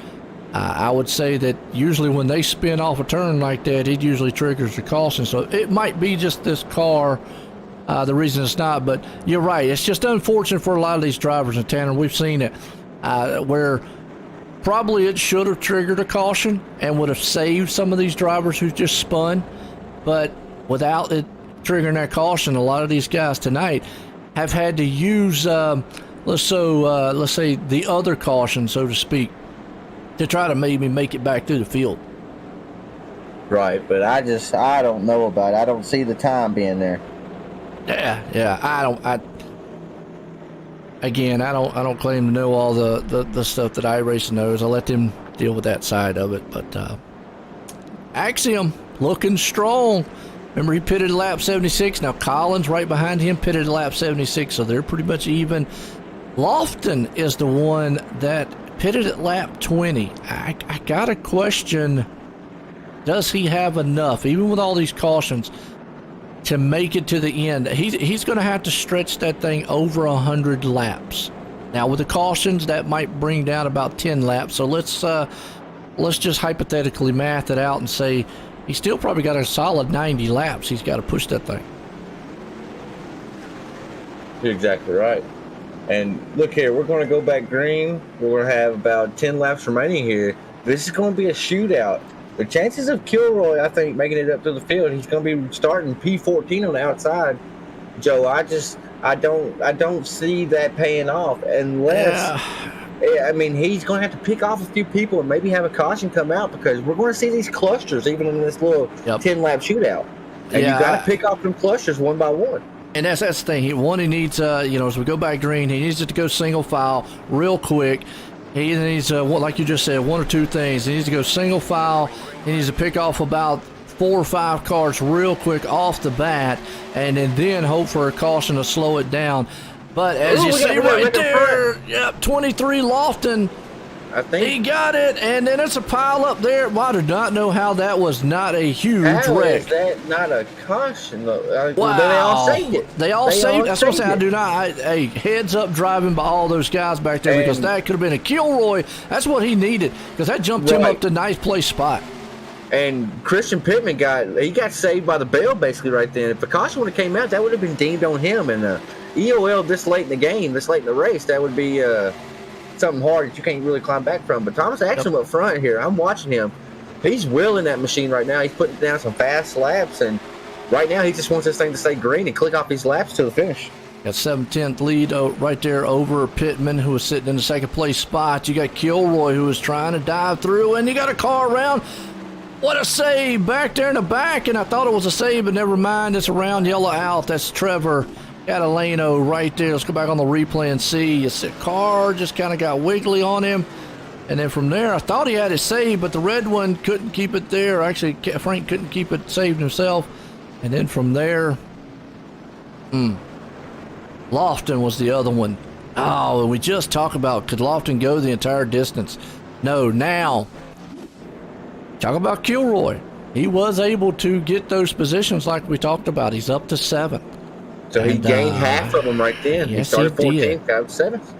I would say that usually when they spin off a turn like that, it usually triggers the caution. So it might be just this car, the reason it's not. But you're right. It's just unfortunate for a lot of these drivers. And Tanner, we've seen it where probably it should have triggered a caution and would have saved some of these drivers who just spun. But without it triggering that caution, a lot of these guys tonight have had to use, let's say the other caution, so to speak, to try to maybe make it back through the field.
Right, but I don't know about it. I don't see the time being there.
Yeah. I don't claim to know all the stuff that iRacing knows. I let them deal with that side of it. But Axiom looking strong. Remember, he pitted at lap 76. Now Collins right behind him pitted at lap 76, so they're pretty much even. Lofton is the one that pitted at lap 20. I got to question, does he have enough, even with all these cautions, to make it to the end? He's going to have to stretch that thing over 100 laps. Now, with the cautions, that might bring down about 10 laps. So let's just hypothetically math it out and say he's still probably got a solid 90 laps. He's got to push that thing.
You're exactly right. And look here, we're going to go back green. We're going to have about 10 laps remaining here. This is going to be a shootout. The chances of Kilroy, I think, making it up to the field, he's going to be starting P14 on the outside. Joe, I don't see that paying off unless, I mean, he's going to have to pick off a few people and maybe have a caution come out, because we're going to see these clusters even in this little 10-lap shootout. And you got to pick off them clusters one by one.
And that's the thing. He needs, as we go back green, he needs to go single file real quick. He needs, like you just said, one or two things. He needs to go single file. He needs to pick off about 4 or 5 cars real quick off the bat, and then hope for a caution to slow it down. But as you see right there, 23 Lofton,
I think
he got it, and then it's a pile up there. Well, I do not know how that was not a huge wreck.
How is that not a caution? Wow. They all saved it.
They all saved it. That's what I'm saying. I do not. Hey, heads up driving by all those guys back there, because that could have been a Kilroy. That's what he needed, because that jumped him up to nice place spot.
And Christian Pittman got saved by the bell basically right then. If the caution would have came out, that would have been deemed on him. And EOL this late in the game, this late in the race, that would be something hard that you can't really climb back from. But Thomas Axum up front here, I'm watching him. He's wheeling that machine right now. He's putting down some fast laps, and right now he just wants this thing to stay green and click off these laps to the finish.
Got 7/10 lead right there over Pittman, who was sitting in the second place spot. You got Kilroy, who was trying to dive through, and you got a car around. What a save back there in the back, and I thought it was a save, but never mind. It's a round yellow out. That's Trevor Catalano right there. Let's go back on the replay and see. The car just kind of got wiggly on him, and then from there, I thought he had it saved, but the red one couldn't keep it there. Actually, Frank couldn't keep it saved himself, and then from there, Lofton was the other one. Oh, and we just talked about, could Lofton go the entire distance? No, now, talk about Kilroy. He was able to get those positions like we talked about. He's up to 7th.
So he gained half of them right then.
Yes,
he started 14th, got 7th.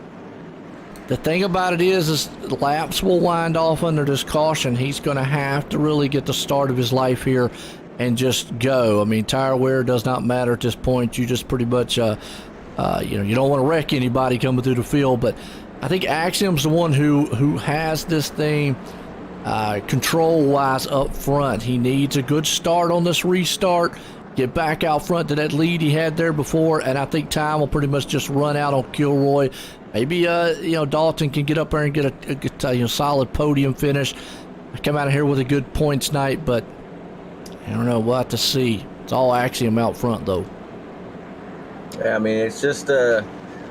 The thing about it is laps will wind off under this caution. He's going to have to really get the start of his life here and just go. I mean, tire wear does not matter at this point. You just pretty much, you don't want to wreck anybody coming through the field. But I think Axiom's the one who has this thing control-wise up front. He needs a good start on this restart, get back out front to that lead he had there before, and I think time will pretty much just run out on Kilroy. Maybe Dalton can get up there and get a good, solid podium finish. Come out of here with a good points night, but I don't know. We'll have to see. It's all Axiom out front, though.
Yeah, I mean, it's just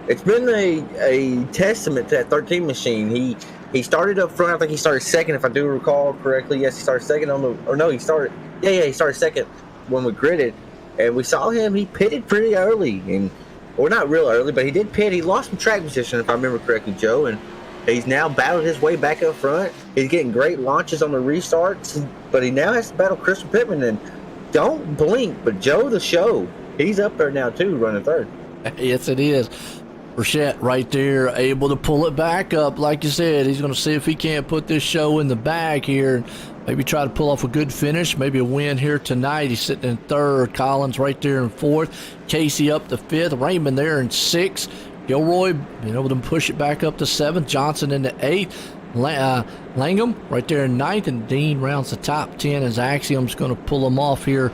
it's been a testament to that 13 machine. He started up front. I think he started second, if I do recall correctly. Yes, he started second he started. Yeah, he started second when we gridded, and we saw him. He pitted pretty early, or not real early, but he did pit. He lost some track position, if I remember correctly, Joe, and he's now battled his way back up front. He's getting great launches on the restarts, but he now has to battle Christopher Pittman. And don't blink, but Joe the Show, he's up there now too, running third.
Yes, it is. Burchett right there, able to pull it back up. Like you said, he's going to see if he can't put this show in the bag here and maybe try to pull off a good finish, maybe a win here tonight. He's sitting in third. Collins right there in fourth. Casey up to fifth. Raymond there in sixth. Gilroy being able to push it back up to seventh. Johnson in the eighth. Langham right there in ninth. And Dean rounds the top 10 as Axiom's going to pull him off here.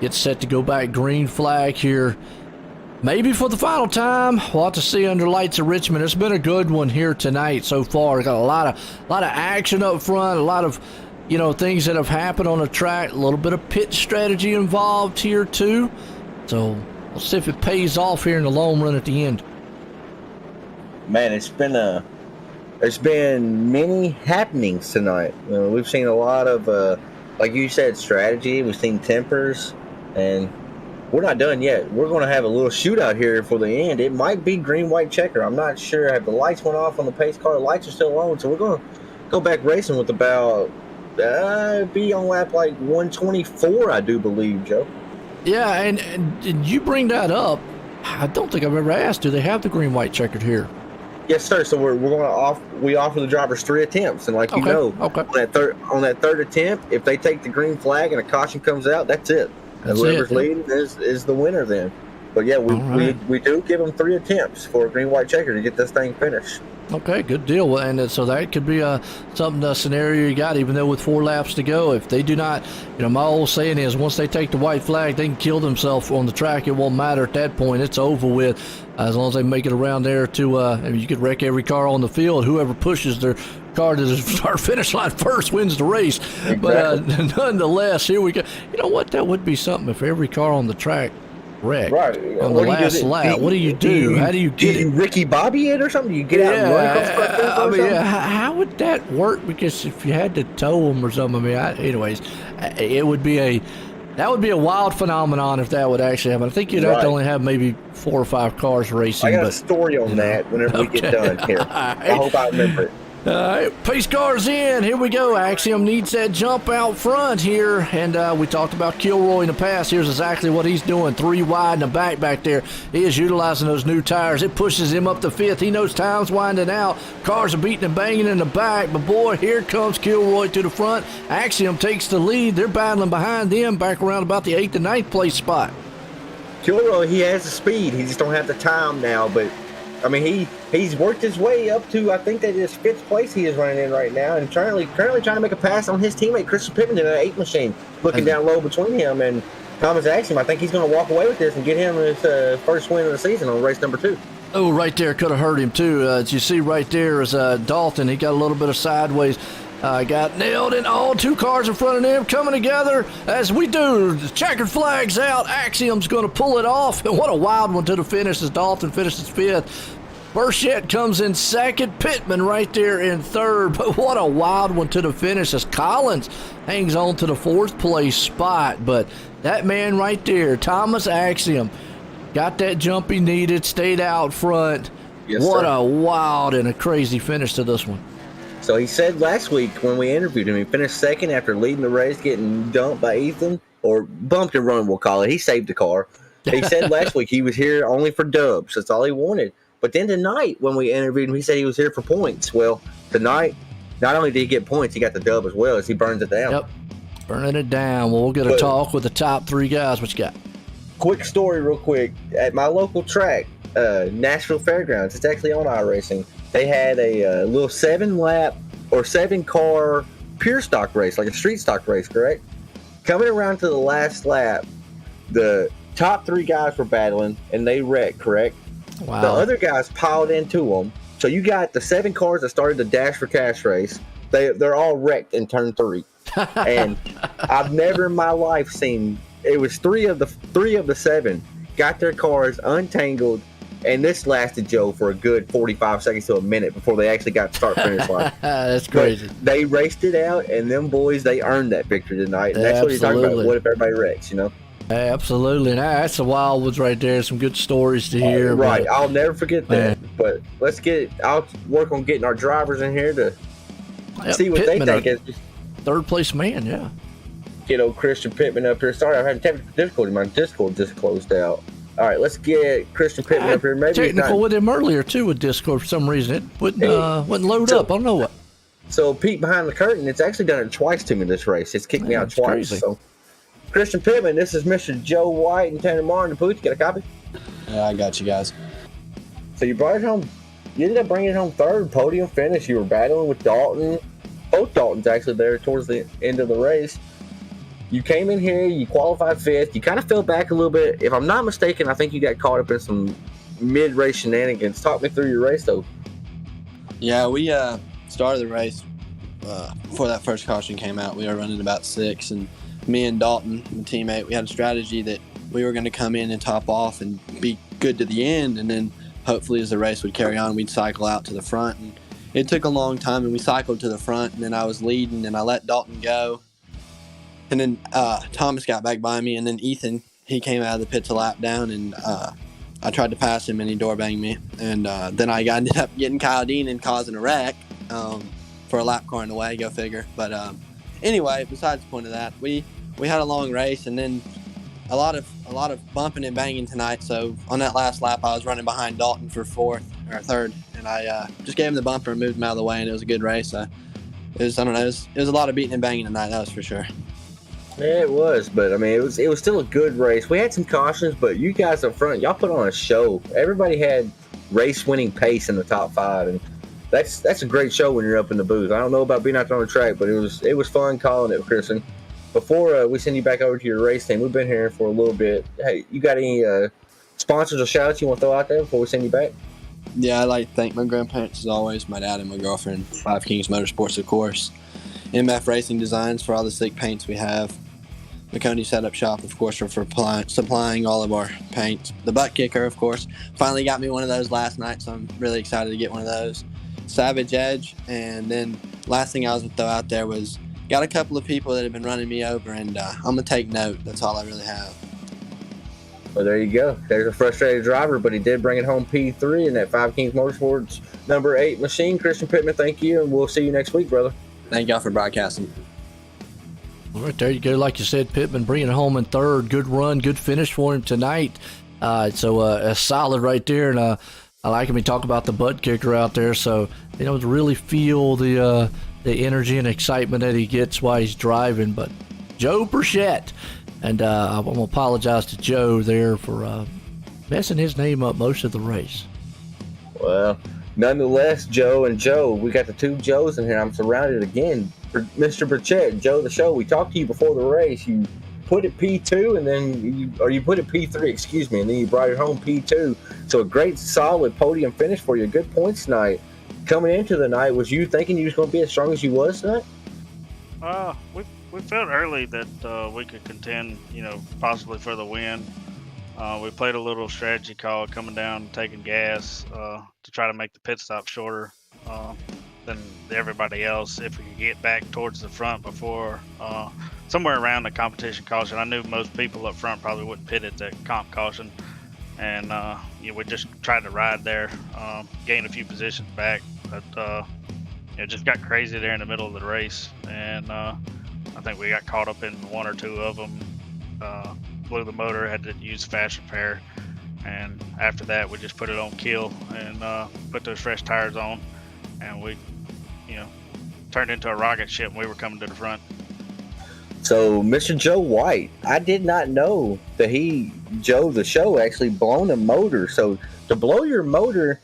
Gets set to go back. Green flag here. Maybe for the final time. We'll have to see under lights of Richmond. It's been a good one here tonight so far. Got a lot of action up front. A lot of things that have happened on the track. A little bit of pit strategy involved here too. So we'll see if it pays off here in the long run at the end.
Man, there's been many happenings tonight. We've seen a lot of, like you said, strategy. We've seen tempers, and we're not done yet. We're going to have a little shootout here for the end. It might be green-white checker. I'm not sure. Have the lights went off on the pace car? The lights are still on, so we're going to go back racing with about be on lap like 124, I do believe, Joe.
Yeah, and you bring that up. I don't think I've ever asked. Do they have the green-white checkered here?
Yes, sir. So we're going to offer the drivers 3 attempts, and like on that third attempt, if they take the green flag and a caution comes out, that's it. Whoever's leading is the winner then. But yeah, we do give them 3 attempts for a green-white checker to get this thing finished.
Okay, good deal. And so that could be a scenario you got, even though with 4 laps to go. If they do not, my old saying is once they take the white flag, they can kill themselves on the track. It won't matter at that point. It's over with. As long as they make it around there to, you could wreck every car on the field. Whoever pushes their car to the start finish line first wins the race. Exactly. But nonetheless, here we go. You know what? That would be something if every car on the track wrecked on the last lap. What do you do? How do you get it?
Ricky Bobby it or something? You get out and run across the
how would that work? Because if you had to tow them or something, anyways, it would be that would be a wild phenomenon if that would actually happen. I think you'd have to only have maybe 4 or 5 cars racing.
I got a story on that whenever we get done here. I hope I remember it.
All right, pace cars in. Here we go. Axiom needs that jump out front here. And we talked about Kilroy in the past. Here's exactly what he's doing. 3 wide in the back there. He is utilizing those new tires. It pushes him up to 5th. He knows time's winding out. Cars are beating and banging in the back. But, boy, here comes Kilroy to the front. Axiom takes the lead. They're battling behind them back around about the 8th and 9th place spot.
Kilroy, he has the speed. He just don't have the time now. But, he's worked his way up to, I think that is 5th place he is running in right now, and currently trying to make a pass on his teammate Christopher Pittman in an 8 machine, looking down low between him and Thomas Axiom. I think he's going to walk away with this and get him his first win of the season on race number 2.
Oh, right there could have hurt him too. As you see right there is Dalton. He got a little bit of sideways. Got nailed, and all 2 cars in front of him coming together as we do. The checkered flag's out. Axiom's going to pull it off. And what a wild one to the finish as Dalton finishes 5th. Burchett comes in 2nd. Pittman right there in 3rd. But what a wild one to the finish as Collins hangs on to the 4th place spot. But that man right there, Thomas Axiom, got that jump he needed, stayed out front.
Yes,
what
sir.
A wild and a crazy finish to this one.
So he said last week when we interviewed him, he finished 2nd after leading the race, getting dumped by Ethan, or bumped and run, we'll call it. He saved the car. He said last week he was here only for dubs. That's all he wanted. But then tonight when we interviewed him, he said he was here for points. Well, tonight, not only did he get points, he got the dub as well as he burns it down.
Yep, burning it down. Well, we'll get a talk with the top 3 guys. What you got?
Quick story real quick. At my local track, Nashville Fairgrounds, it's actually on iRacing. They had a little 7-lap or 7-car pure stock race, like a street stock race, correct? Coming around to the last lap, the top 3 guys were battling, and they wrecked, correct?
Wow.
The other guys piled into them. So you got the 7 cars that started the Dash for Cash race. They're all wrecked in turn 3. And I've never in my life seen, it was 3 of the 7 got their cars untangled, and this lasted, Joe, for a good 45 seconds to a minute before they actually got to start finish line.
That's crazy.
But they raced it out, and them boys, they earned that victory tonight. And that's what you're talking about. What if everybody wrecks, you know?
Absolutely. And that's the wild ones right there. Some good stories to hear.
Right.
But,
I'll never forget that. But I'll work on getting our drivers in here to see what
Pittman,
they think.
Third place man, yeah.
Get old Christian Pittman up here. Sorry, I'm having technical difficulty. My Discord just closed out. All right, let's get Christian Pittman up here. Maybe
technical with him earlier too with Discord for some reason. It wouldn't load up. I don't know what.
So Pete behind the curtain, it's actually done it twice to me this race. It's kicked me out twice.
Crazy.
So Christian Pittman, this is Mr. Joe White and Tanner Martin. The Pooch, you got a copy?
Yeah, I got you guys.
So you brought it home. You ended up bringing it home third, podium finish. You were battling with Dalton. Both Daltons actually there towards the end of the race. You came in here, you qualified 5th. You kind of fell back a little bit. If I'm not mistaken, I think you got caught up in some mid-race shenanigans. Talk me through your race, though.
Yeah, we started the race before that first caution came out. We were running about 6, and me and Dalton, my teammate, we had a strategy that we were going to come in and top off and be good to the end, and then hopefully as the race would carry on, we'd cycle out to the front. And it took a long time, and we cycled to the front, and then I was leading, and I let Dalton go. And then Thomas got back by me, and then Ethan, he came out of the pits a lap down, and I tried to pass him, and he door banged me. And then I ended up getting Kyle Dean and causing a wreck for a lap car in the way, go figure. But anyway, besides the point of that, we had a long race, and then a lot of bumping and banging tonight. So on that last lap, I was running behind Dalton for 3rd, and I just gave him the bumper and moved him out of the way, and it was a good race. It was a lot of beating and banging tonight, that was for sure.
Yeah, it was, but I mean, it was still a good race. We had some cautions, but you guys up front, y'all put on a show. Everybody had race-winning pace in the top 5, and that's a great show when you're up in the booth. I don't know about being out there on the track, but it was fun calling it, Kristen. Before we send you back over to your race team, we've been here for a little bit. Hey, you got any sponsors or shout-outs you want to throw out there before we send you back?
Yeah, I'd like to thank my grandparents as always, my dad and my girlfriend, 5 Kings Motorsports, of course. MF Racing Designs for all the slick paints we have. McConey Setup Shop, of course, for supplying all of our paints. The Butt Kicker, of course, finally got me one of those last night, so I'm really excited to get one of those. Savage Edge, and then last thing I was going to throw out there was got a couple of people that have been running me over, and I'm going to take note. That's all I really have.
Well, there you go. There's a frustrated driver, but he did bring it home P3 in that 5 Kings Motorsports number 8 machine. Christian Pittman, thank you, and we'll see you next week, brother.
Thank y'all for broadcasting.
All right, there you go. Like you said, Pittman bringing it home in 3rd. Good run, good finish for him tonight. So a solid right there, and I like him. He talk about the butt kicker out there, so to really feel the energy and excitement that he gets while he's driving. But Joe Burchett, and I'm gonna apologize to Joe there for messing his name up most of the race.
Well, nonetheless, Joe, we got the 2 Joes in here. I'm surrounded again. Mr. Burchett, Joe the Show, we talked to you before the race. You put it P2, and then you put it P3, excuse me, and then you brought it home P2. So a great, solid podium finish for you. Good points tonight. Coming into the night, was you thinking you was going to be as strong as you was tonight?
We felt early that we could contend, possibly for the win. We played a little strategy call coming down, taking gas to try to make the pit stop shorter than everybody else. If we could get back towards the front before somewhere around the competition caution. I knew most people up front probably wouldn't pit at the comp caution, and we just tried to ride there, gain a few positions back, but it just got crazy there in the middle of the race, and I think we got caught up in 1 or 2 of them. Blew the motor, had to use fast repair, and after that we just put it on kill and put those fresh tires on, and we turned into a rocket ship and we were coming to the front.
So Mr. Joe White, I did not know that Joe the Show, actually blown a motor. So to blow your motor,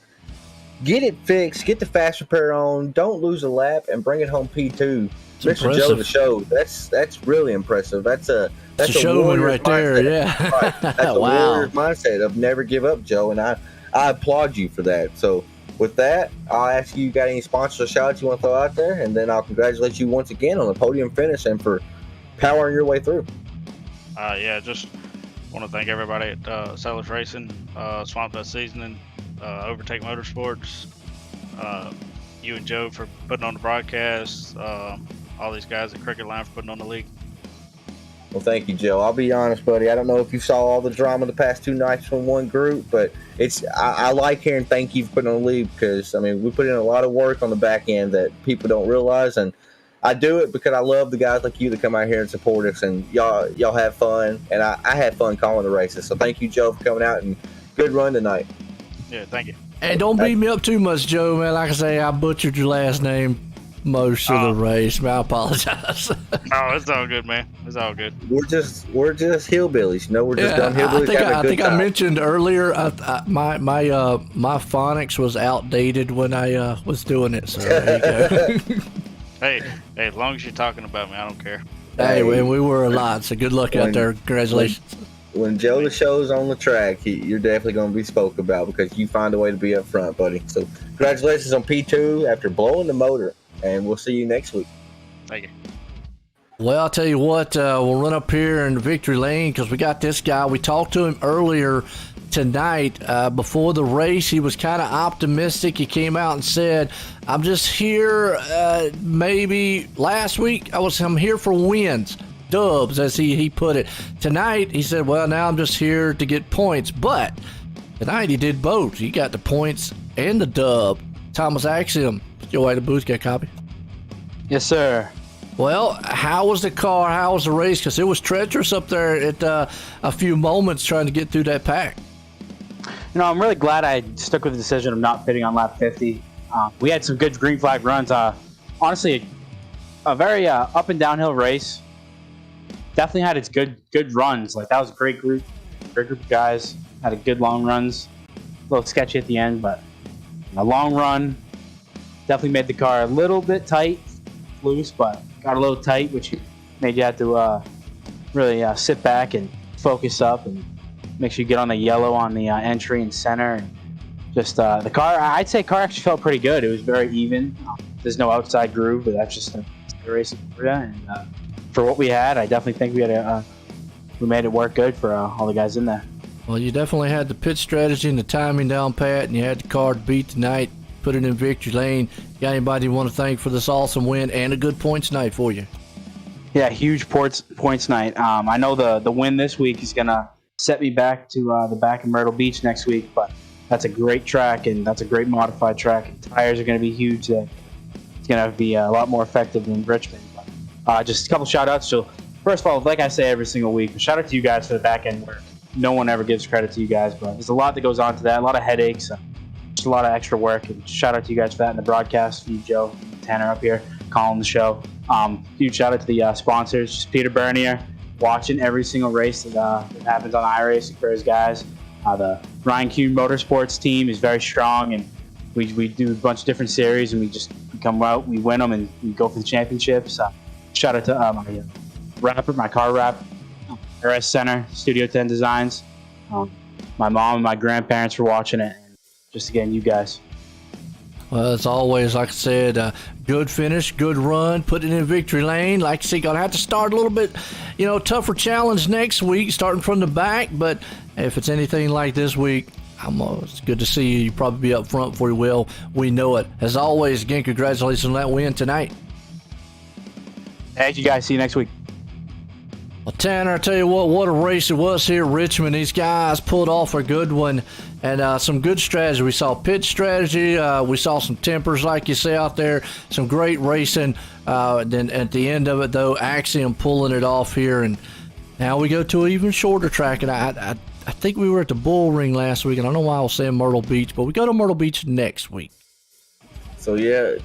get it fixed, get the fast repair on, don't lose a lap, and bring it home P2. Mr. Joe the Show. That's really impressive. That's a
showman right there.
Mindset.
Yeah.
Right. That's a
Wow.
warrior's mindset of never give up, Joe, and I applaud you for that. So with that, I'll ask you got any sponsor shout-outs you want to throw out there, and then I'll congratulate you once again on the podium finish and for powering your way through.
Yeah, just want to thank everybody at Sellers Racing, Swamp Dust Seasoning, Overtake Motorsports, you and Joe for putting on the broadcast, all these guys at Cricket Line for putting on the league.
Well, thank you, Joe. I'll be honest, buddy. I don't know if you saw all the drama the past 2 nights from one group, but I like hearing thank you for putting on the league because, I mean, we put in a lot of work on the back end that people don't realize, and I do it because I love the guys like you that come out here and support us, and y'all have fun, and I had fun calling the races. So thank you, Joe, for coming out, and good run tonight.
Yeah, thank you.
Hey, don't beat me up too much, Joe, man. Like I say, I butchered your last name most of the race, man. I apologize.
Oh, it's all good, man. It's all good.
We're just hillbillies, you know. We're just dumb hillbillies.
I think I mentioned earlier my phonics was outdated when I was doing it. So there you go.
Hey, as long as you're talking about me, I don't care.
Hey, and we were a lot, so good luck out there. Congratulations.
When Joe the Show's on the track, you're definitely going to be spoke about because you find a way to be up front, buddy. So congratulations on P2 after blowing the motor, and we'll see you next week.
Thank you.
Well, I'll tell you what, we'll run up here in victory lane because we got this guy. We talked to him earlier tonight before the race. He was kind of optimistic. He came out and said, I'm just here, maybe last week, I'm here for wins. Dubs, as he put it. Tonight, he said, well, now I'm just here to get points. But tonight, he did both. He got the points and the dub. Thomas Axiom, your way to booth, get a copy?
Yes, sir.
Well, how was the car? How was the race? Because it was treacherous up there at a few moments trying to get through that pack.
You know, I'm really glad I stuck with the decision of not pitting on lap 50. We had some good green flag runs. Honestly, a very up and downhill race. Definitely had its good runs. Like, that was a great group of guys. Had a good long runs. A little sketchy at the end, but a long run. Definitely made the car a little bit tight, loose, but got a little tight, which made you have to really sit back and focus up and make sure you get on the yellow on the entry and center. And just the car, I'd say car actually felt pretty good. It was very even. There's no outside groove, but that's just a racing for you. And for what we had, I definitely think we made it work good for all the guys in there.
Well, you definitely had the pit strategy and the timing down pat, and you had the car to beat tonight, put it in victory lane. Got anybody you want to thank for this awesome win and a good points night for you?
Yeah, huge points night. I know the win this week is going to set me back to the back of Myrtle Beach next week, but that's a great track, and that's a great modified track. And tires are going to be huge. It's going to be a lot more effective than Richmond. Just a couple shout-outs. So, first of all, like I say every single week, shout out to you guys for the back end work. No one ever gives credit to you guys, but there's a lot that goes on to that, a lot of headaches, just a lot of extra work. And shout out to you guys for that in the broadcast. You, Joe, Tanner up here calling the show. Huge shout out to the sponsors, just Peter Bernier, watching every single race that happens on iRacing for his guys. The Ryan Kuhn Motorsports team is very strong, and we do a bunch of different series, and we come out, we win them, and we go for the championships. Shout out to my car wrap, RS Center, Studio 10 Designs, my mom and my grandparents for watching it, and just again, you guys.
Well, as always, like I said, good finish, good run, put it in victory lane. Like I said, gonna have to start a little bit, tougher challenge next week, starting from the back. But if it's anything like this week, it's good to see you. You probably be up front for you. Will we know it? As always, again, congratulations on that win tonight.
Thank you guys. See you next week.
Well, Tanner, I tell you what a race it was here at Richmond. These guys pulled off a good one and some good strategy. We saw pit strategy. We saw some tempers, like you say, out there. Some great racing. Then at the end of it, though, Axiom pulling it off here. And now we go to an even shorter track. And I think we were at the Bull Ring last week. And I don't know why I was saying Myrtle Beach, but we go to Myrtle Beach next week.
So, yeah,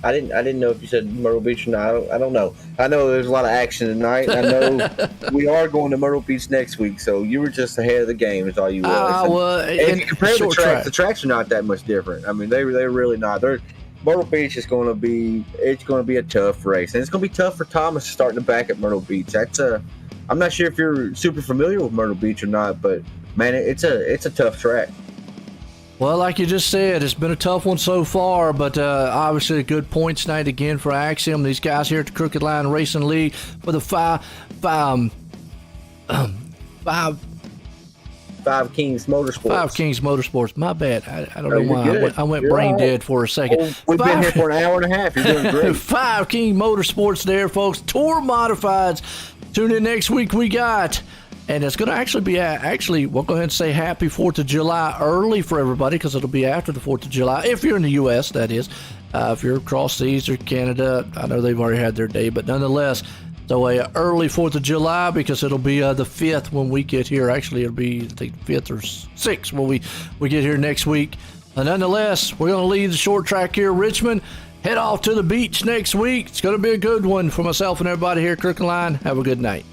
I didn't know if you said Myrtle Beach or not. I don't know. I know there's a lot of action tonight. I know we are going to Myrtle Beach next week, so you were just ahead of the game is all you was.
Well,
and if you compare the tracks are not that much different. I mean, they're really not. Myrtle Beach is going to be a tough race, and it's going to be tough for Thomas starting to back at Myrtle Beach. I'm not sure if you're super familiar with Myrtle Beach or not, but man, it's a tough track.
Well, like you just said, it's been a tough one so far, but obviously a good points night again for Axiom. These guys here at the Crooked Line Racing League for the Five
Kings Motorsports.
Five Kings Motorsports. My bad. I don't know why I went brain dead for a second.
Well, we've been here for an hour and a half. You're doing great.
Five King Motorsports there, folks. Tour Modifieds. Tune in next week. We got, and it's going to actually be we'll go ahead and say happy 4th of July early for everybody, because it'll be after the 4th of July, if you're in the U.S., that is. If you're across seas or Canada, I know they've already had their day, but nonetheless, so a early 4th of July, because it'll be the 5th when we get here. Actually, it'll be, I think, 5th or 6th when we get here next week. Nonetheless, we're going to leave the short track here, Richmond. Head off to the beach next week. It's going to be a good one for myself and everybody here at Crooked Line. Have a good night.